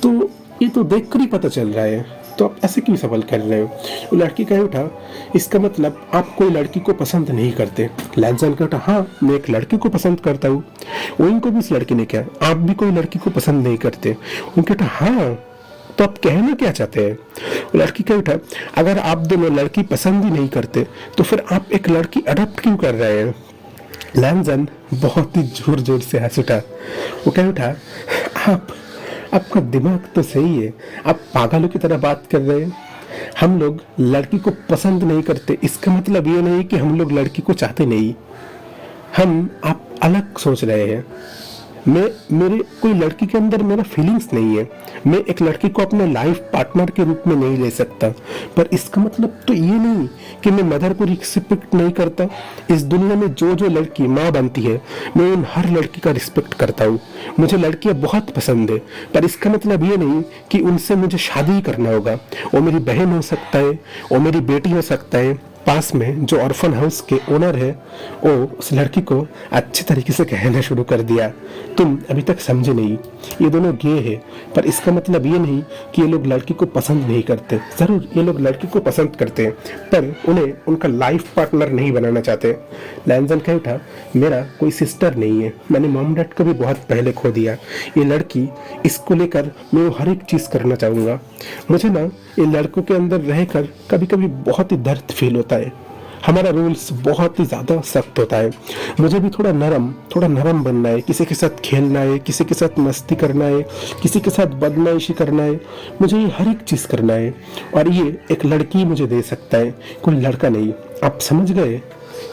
तो ये तो देख कर ही पता चल रहा है, तो आप ऐसे क्यों सवाल कर रहे हो। वो लड़की कह उठा, इसका मतलब आप कोई लड़की को पसंद नहीं करते। लैंसन का उठा, हाँ मैं एक लड़की को पसंद करता हूँ। उनको भी इस लड़की ने कहा, आप भी कोई लड़की को पसंद नहीं करते। उनके उठा, हाँ तो आप कहना क्या चाहते हैं। वो लड़की कह उठा, अगर आप दोनों लड़की पसंद ही नहीं करते तो फिर आप एक लड़की अडॉप्ट क्यों कर रहे हैं। लैंसन बहुत ही जोर जोर से हंस उठा। वो कह उठा, आपका दिमाग तो सही है, आप पागलों की तरह बात कर रहे हैं। हम लोग लड़की को पसंद नहीं करते, इसका मतलब ये नहीं कि हम लोग लड़की को चाहते नहीं। आप अलग सोच रहे हैं। मेरे कोई लड़की के अंदर मेरा फीलिंग्स नहीं है, मैं एक लड़की को अपने लाइफ पार्टनर के रूप में नहीं ले सकता, पर इसका मतलब तो ये नहीं कि मैं मदर को रिस्पेक्ट नहीं करता। इस दुनिया में जो जो लड़की माँ बनती है, मैं उन हर लड़की का रिस्पेक्ट करता हूँ। मुझे लड़कियाँ बहुत पसंद है, पर इसका मतलब ये नहीं कि उनसे मुझे शादी ही करना होगा। वो मेरी बहन हो सकता है, वो मेरी बेटी हो सकता है। पास में जो ऑर्फन हाउस के ओनर है, वो उस लड़की को अच्छे तरीके से कहना शुरू कर दिया, तुम अभी तक समझे नहीं, ये दोनों गे हैं, पर इसका मतलब ये नहीं कि ये लोग लड़की को पसंद नहीं करते। ज़रूर ये लोग लड़की को पसंद करते हैं, पर उन्हें उनका लाइफ पार्टनर नहीं बनाना चाहते। लैंसन कह उठा, मेरा कोई सिस्टर नहीं है, मैंने मॉम डैड को भी बहुत पहले खो दिया। ये लड़की, इसको लेकर मैं वो हर एक चीज़ करना चाहूँगा। मुझे ना ये लड़कों के अंदर रहकर कभी कभी बहुत ही दर्द फील होता है। हमारा रूल्स बहुत ही ज़्यादा सख्त होता है। मुझे भी थोड़ा नरम बनना है, किसी के साथ खेलना है, किसी के साथ मस्ती करना है, किसी के साथ बदमाशी करना है। मुझे ये हर एक चीज़ करना है, और ये एक लड़की मुझे दे सकता है, कोई लड़का नहीं। आप समझ गए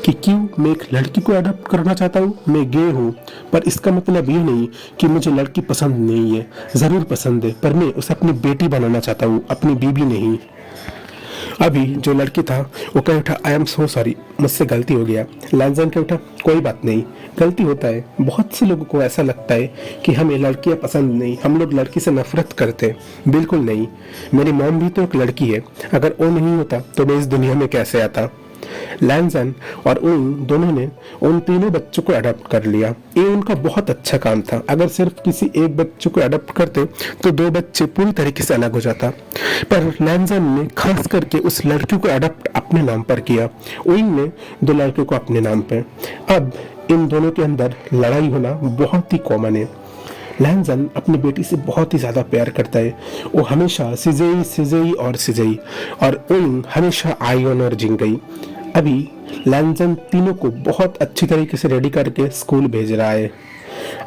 कि क्यों मैं एक लड़की को अडॉप्ट करना चाहता हूँ। मैं गे हूँ, पर इसका मतलब ये नहीं कि मुझे लड़की पसंद नहीं है। ज़रूर पसंद है, पर मैं उसे अपनी बेटी बनाना चाहता हूँ, अपनी बीबी नहीं। अभी जो लड़की था वो कह उठा, आई एम सो सॉरी, मुझसे गलती हो गया। लैंसन कह उठा, कोई बात नहीं, गलती होता है। बहुत से लोगों को ऐसा लगता है कि हमें लड़कियां पसंद नहीं, हम लोग लड़की से नफरत करते। बिल्कुल नहीं, मेरी मॉम भी तो एक लड़की है, अगर वो नहीं होता तो मैं इस दुनिया में कैसे आता। लैंसन और उन दोनों ने उन तीनों बच्चों को अडॉप्ट कर लिया। ये उनका बहुत अच्छा काम था। अगर सिर्फ किसी एक बच्चे को अडॉप्ट करते तो दो बच्चे पूरी तरीके से अलग हो जाता, पर लैंसन ने खास करके उस लड़की को अडॉप्ट अपने नाम पर किया, उन ने दो लड़के को अपने नाम पे। अब इन दोनों के अंदर लड़ाई होना बहुत ही कॉमन है। लैंसन अपनी बेटी से बहुत ही ज़्यादा प्यार करता है। वो हमेशा सिजेई और उन हमेशा आयोन और जिंगई। अभी लैंसन तीनों को बहुत अच्छी तरीके से रेडी करके स्कूल भेज रहा है।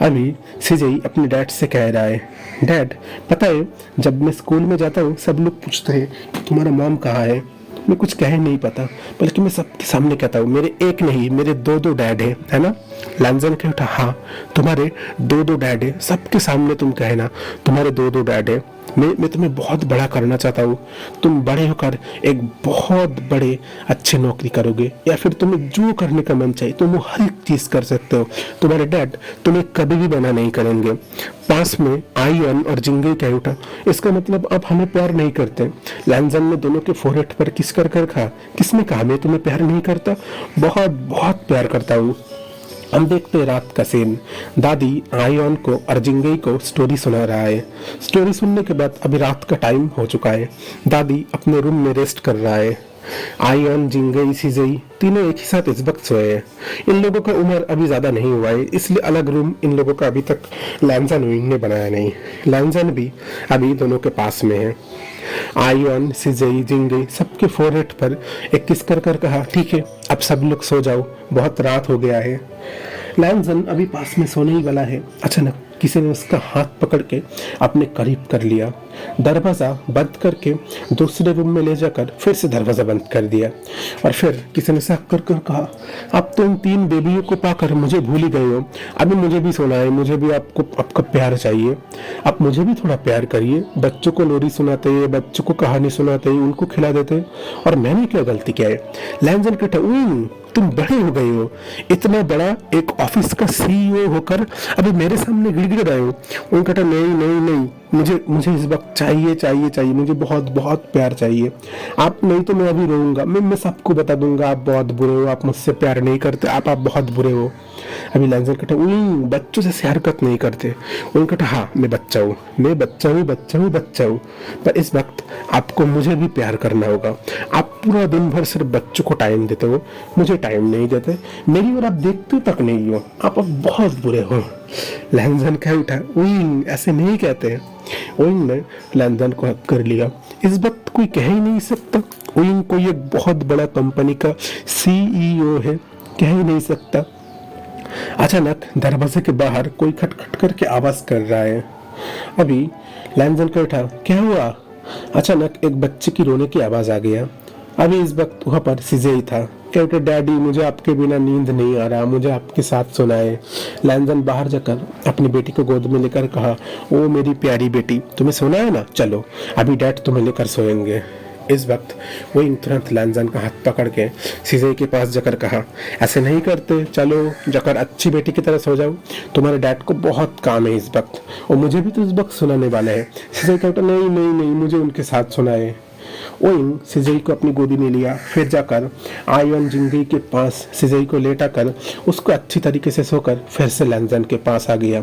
अभी सिजेई अपने डैड से कह रहा है, डैड पता है जब मैं स्कूल में जाता हूँ सब लोग पूछते हैं कि तुम्हारा मॉम कहाँ है। मैं कुछ कह नहीं पाता, बल्कि मैं सबके सामने कहता हूँ मेरे एक नहीं, मेरे दो डैड है ना। लैंसन कह उठा, हाँ तुम्हारे दो डैड है, सबके सामने तुम कहना तुम्हारे दो डैड है। मैं तुम्हें बहुत बड़ा करना चाहता हूँ। तुम बड़े होकर एक बहुत बड़े अच्छे नौकरी करोगे, या फिर तुम्हें जो करने का मन चाहिए तुम वो हर एक चीज़ कर सकते हो। तुम्हारे डैड तुम्हें कभी भी मना नहीं करेंगे। पास में आयन और जिंगे कह उठा, इसका मतलब आप हमें प्यार नहीं करते। लैंसन ने दोनों के फोरहेड पर किस कर कहा, किसने कहा मैं तुम्हें प्यार नहीं करता, बहुत बहुत प्यार करता हूँ। हम देखते हैं रात का सीन। दादी आयोन को और जिंगई को स्टोरी सुना रहा है। स्टोरी सुनने के बाद अभी रात का टाइम हो चुका है। दादी अपने रूम में रेस्ट कर रहा है। आयोन, जिंगई, सिजेई तीनों एक ही साथ इस वक्त सोए हैं। इन लोगों का उम्र अभी ज्यादा नहीं हुआ है, इसलिए अलग रूम इन लोगों का अभी तक लैंसन ने बनाया नहीं। लैंसन भी अभी दोनों के पास में है। आयोन, सिजेई, जिंगई सबके फोरहेड पर एक किस कर कहा, ठीक है अब सब लोग सो जाओ, बहुत रात हो गया है। लैंसन अभी पास में सोने ही वाला है, अचानक किसी ने उसका हाथ पकड़ के अपने करीब कर लिया। दरवाज़ा बंद करके दूसरे रूम में ले जाकर फिर से दरवाज़ा बंद कर दिया, और फिर किसी ने साफ कर कहा, अब तो इन तीन बेबियों को पाकर मुझे भूल ही गए हो। अभी मुझे भी सोना है, मुझे भी आपका प्यार चाहिए। आप मुझे भी थोड़ा प्यार करिए। बच्चों को लोरी सुनाते हैं, बच्चों को कहानी सुनाते हैं, उनको खिला देते हैं, और मैंने क्या गलती किया है। लैंसन कहता, तुम बड़े हो गए हो, इतना बड़ा एक ऑफिस का सीईओ होकर अभी मेरे सामने गिड़गिड़ रहे हो। उनका कहता, नहीं, मुझे मुझे इस वक्त चाहिए चाहिए चाहिए, मुझे बहुत बहुत प्यार चाहिए। आप नहीं तो मैं अभी रोऊंगा, मैं सबको बता दूंगा आप बहुत बुरे हो, आप मुझसे प्यार नहीं करते, आप बहुत बुरे हो। अभी लैंजन कहता बच्चों जैसे हरकत नहीं करते। उन कहता हाँ मैं बच्चा हूँ, मैं बच्चा हूँ, बच्चा हूँ, बच्चा हूँ, पर इस वक्त आपको मुझे भी प्यार करना होगा। आप पूरा दिन भर सिर्फ बच्चों को टाइम देते हो, मुझे टाइम नहीं देते, मेरी ओर आप देखते तक नहीं हो, आप अब बहुत बुरे हो। लैंजन कह उठा उइंग ऐसे नहीं कहते। उइंग ने लैंजन को हक कर लिया। इस वक्त कोई कह ही नहीं सकता उइंग कोई एक बहुत बड़ा कंपनी का सीईओ है, कह ही नहीं सकता। अचानक दरवाजे के बाहर कोई खटखट करके आवाज कर रहा है। अभी लैंजन का उठा क्या हुआ। अचानक एक बच्चे की रोने की आवाज आ गया। अभी इस वक्त वहां पर सीजे था। कहते डैडी मुझे आपके बिना नींद नहीं आ रहा, मुझे आपके साथ सोना है। लैंजन बाहर जाकर अपनी बेटी को गोद में लेकर कहा ओ मेरी प्यारी बेटी, तुम्हें सोना है ना, चलो अभी डैड तुम्हें लेकर सोएंगे। इस वक्त वो तुरंत लैंजन का हाथ पकड़ के सीजे के पास जाकर कहा ऐसे नहीं करते, चलो जाकर अच्छी बेटी की तरह सो जाओ, तुम्हारे डैड को बहुत काम है इस वक्त, और मुझे भी तो इस वक्त सुनाने वाला है। सीजे कहता नहीं नहीं नहीं, मुझे उनके साथ सुना है। ओइंग सिजई को अपनी गोदी में लिया, फिर जाकर आयन जिंगई के पास सिजई को लेटा कर उसको अच्छी तरीके से सोकर फिर से लैंजन के पास आ गया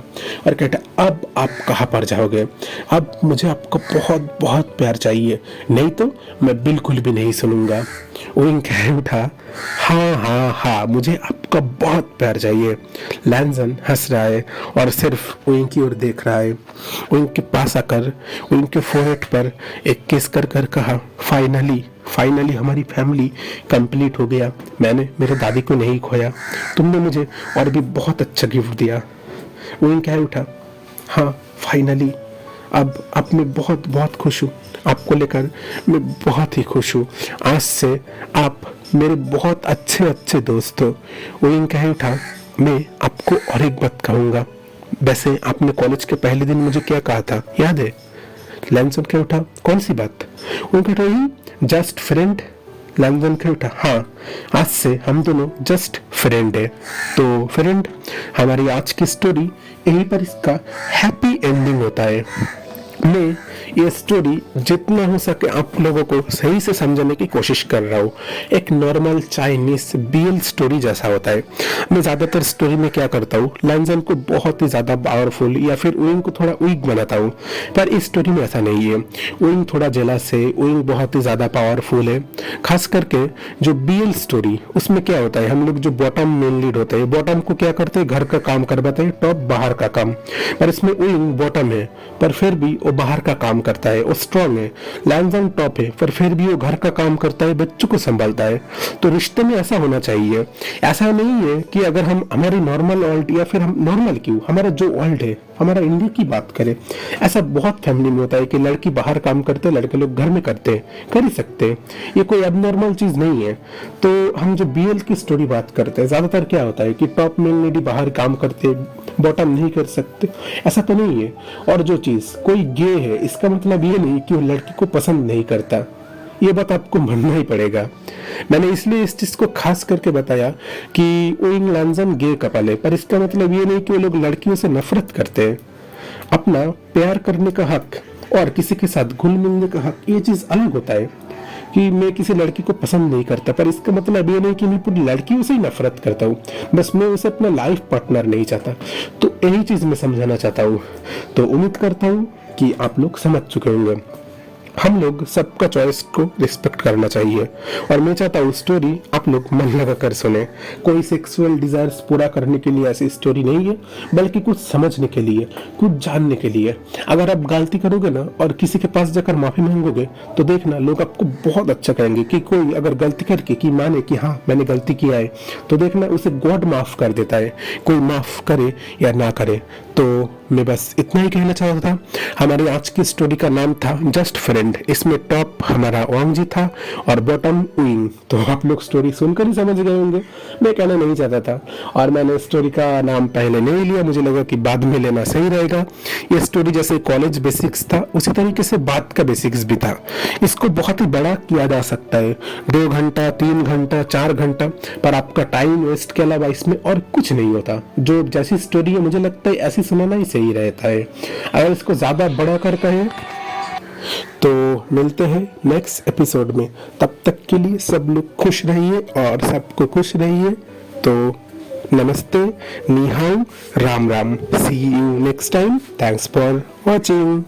और कहता अब आप कहाँ पर जाओगे, अब मुझे आपका बहुत बहुत प्यार चाहिए, नहीं तो मैं बिल्कुल भी नहीं सुनूंगा। ओइंग कह उठा हाँ हाँ हाँ मुझे आपका बहुत प्यार चाहिए। लैंजन हंस रहा है और सिर्फ ओइंग की ओर देख रहा है। ओइंग के पास आकर ओइंग के फोरहेड पर एक किस कर कर कहा फाइनली फाइनली हमारी फैमिली कंप्लीट हो गया, मैंने मेरे दादी को नहीं खोया, तुमने मुझे और भी बहुत अच्छा गिफ्ट दिया। ओइंग कह उठा हाँ फाइनली अब मैं बहुत बहुत खुश हूँ, आपको लेकर मैं बहुत ही खुश हूँ, आज से आप मेरे बहुत अच्छे अच्छे दोस्त हो। ओइंग कह उठा मैं आपको और एक बात कहूँगा, वैसे आपने कॉलेज के पहले दिन मुझे क्या कहा था याद है। लैंजन कह उठा कौन सी बात। उनका कहा जस्ट फ्रेंड। लैंजन कह उठा हाँ आज से हम दोनों जस्ट फ्रेंड है। तो फ्रेंड हमारी आज की स्टोरी यहीं पर इसका हैप्पी एंडिंग होता है। मैं ये स्टोरी जितना हो सके आप लोगों को सही से समझाने की कोशिश कर रहा हूँ। एक नॉर्मल चाइनीज बीएल स्टोरी जैसा होता है। मैं ज़्यादातर स्टोरी में क्या करता हूँ, लैंजन को बहुत ही ज़्यादा पावरफुल या फिर उइंग को थोड़ा वीक बनाता हूँ, पर इस स्टोरी में ऐसा नहीं है। उइंग थोड़ा जेलस है, उइंग बहुत ही ज़्यादा पावरफुल है। खास करके जो बीएल स्टोरी उसमें क्या होता है, हम लोग जो बॉटम मेन लीड होते हैं, बॉटम को क्या करते हैं घर का काम करवाते हैं, टॉप बाहर का काम। पर इसमें उइंग बॉटम है पर फिर भी वो बाहर का काम करता है, वो स्ट्रांग है। लैंजन टॉप है पर फिर भी वो घर का काम करता है, बच्चों को संभालता है। तो रिश्ते में ऐसा होना चाहिए। ऐसा नहीं है कि अगर हम हमारी नॉर्मल वर्ल्ड या फिर हम नॉर्मल क्यों हमारा जो वर्ल्ड है हमारा इंडिया की बात करें, ऐसा बहुत फैमिली में होता है कि लड़की बाहर काम करते लड़के लोग घर में करते हैं, कर ही सकते हैं, ये कोई अबनॉर्मल चीज नहीं है। तो हम जो बीएल की स्टोरी बात करते हैं ज्यादातर क्या होता है कि टॉप मेल लेडी बाहर काम करते बॉटम नहीं कर सकते, ऐसा तो नहीं है। और जो चीज कोई गे है इसका मतलब ये नहीं कि वो लड़की को पसंद नहीं करता, ये बात आपको मानना ही पड़ेगा। मैंने इसलिए इस चीज को खास करके बताया कि ओइंग लैंजन गे कपल है, पर इसका मतलब ये नहीं कि वो लोग लड़कियों से नफरत करते हैं। अपना प्यार करने का हक और किसी के साथ घुल मिलने का हक ये चीज अलग होता है। कि मैं किसी लड़की को पसंद नहीं करता पर इसका मतलब ये नहीं कि मैं पूरी लड़कियों से ही नफरत करता हूँ, बस मैं उसे अपना लाइफ पार्टनर नहीं चाहता। तो यही चीज मैं समझाना चाहता हूँ। तो उम्मीद करता हूँ कि आप लोग समझ चुके होंगे। हम लोग सबका चॉइस को रिस्पेक्ट करना चाहिए और मैं चाहता हूँ स्टोरी आप लोग मन लगा कर सुने। कोई सेक्सुअल डिजायर्स पूरा करने के लिए ऐसी स्टोरी नहीं है, बल्कि कुछ समझने के लिए, कुछ जानने के लिए। अगर आप गलती करोगे ना और किसी के पास जाकर माफी मांगोगे तो देखना लोग आपको बहुत अच्छा कहेंगे। कि कोई अगर गलती करके कि माने कि हाँ मैंने गलती किया है तो देखना उसे गॉड माफ कर देता है, कोई माफ करे या ना करे। तो मैं बस इतना ही कहना चाहता था। हमारी आज की स्टोरी का नाम था जस्ट फ्रेंड। इसमें टॉप हमारा वांग जी था और बॉटम उइंग। तो आप लोग स्टोरी सुनकर ही समझ गए होंगे, मैं कहना नहीं चाहता था। और मैंने स्टोरी का नाम पहले नहीं लिया, मुझे लगा कि बाद में लेना सही रहेगा। ये स्टोरी जैसे कॉलेज बेसिक्स था उसी तरीके से बात का बेसिक्स भी था। इसको बहुत ही बड़ा किया जा सकता है, 2 घंटा 3 घंटा 4 घंटा, पर आपका टाइम वेस्ट के अलावा इसमें और कुछ नहीं होता। जो जैसी स्टोरी है मुझे लगता है ऐसी सुनाना ही सही रहता है। अगर इसको ज़्यादा बड़ा कर कहें तो मिलते हैं नेक्स्ट एपिसोड में। तब तक के लिए सब लोग खुश रहिए और सबको खुश रहिए। तो नमस्ते, नी हाउ, Ram Ram, see you next time, thanks for watching.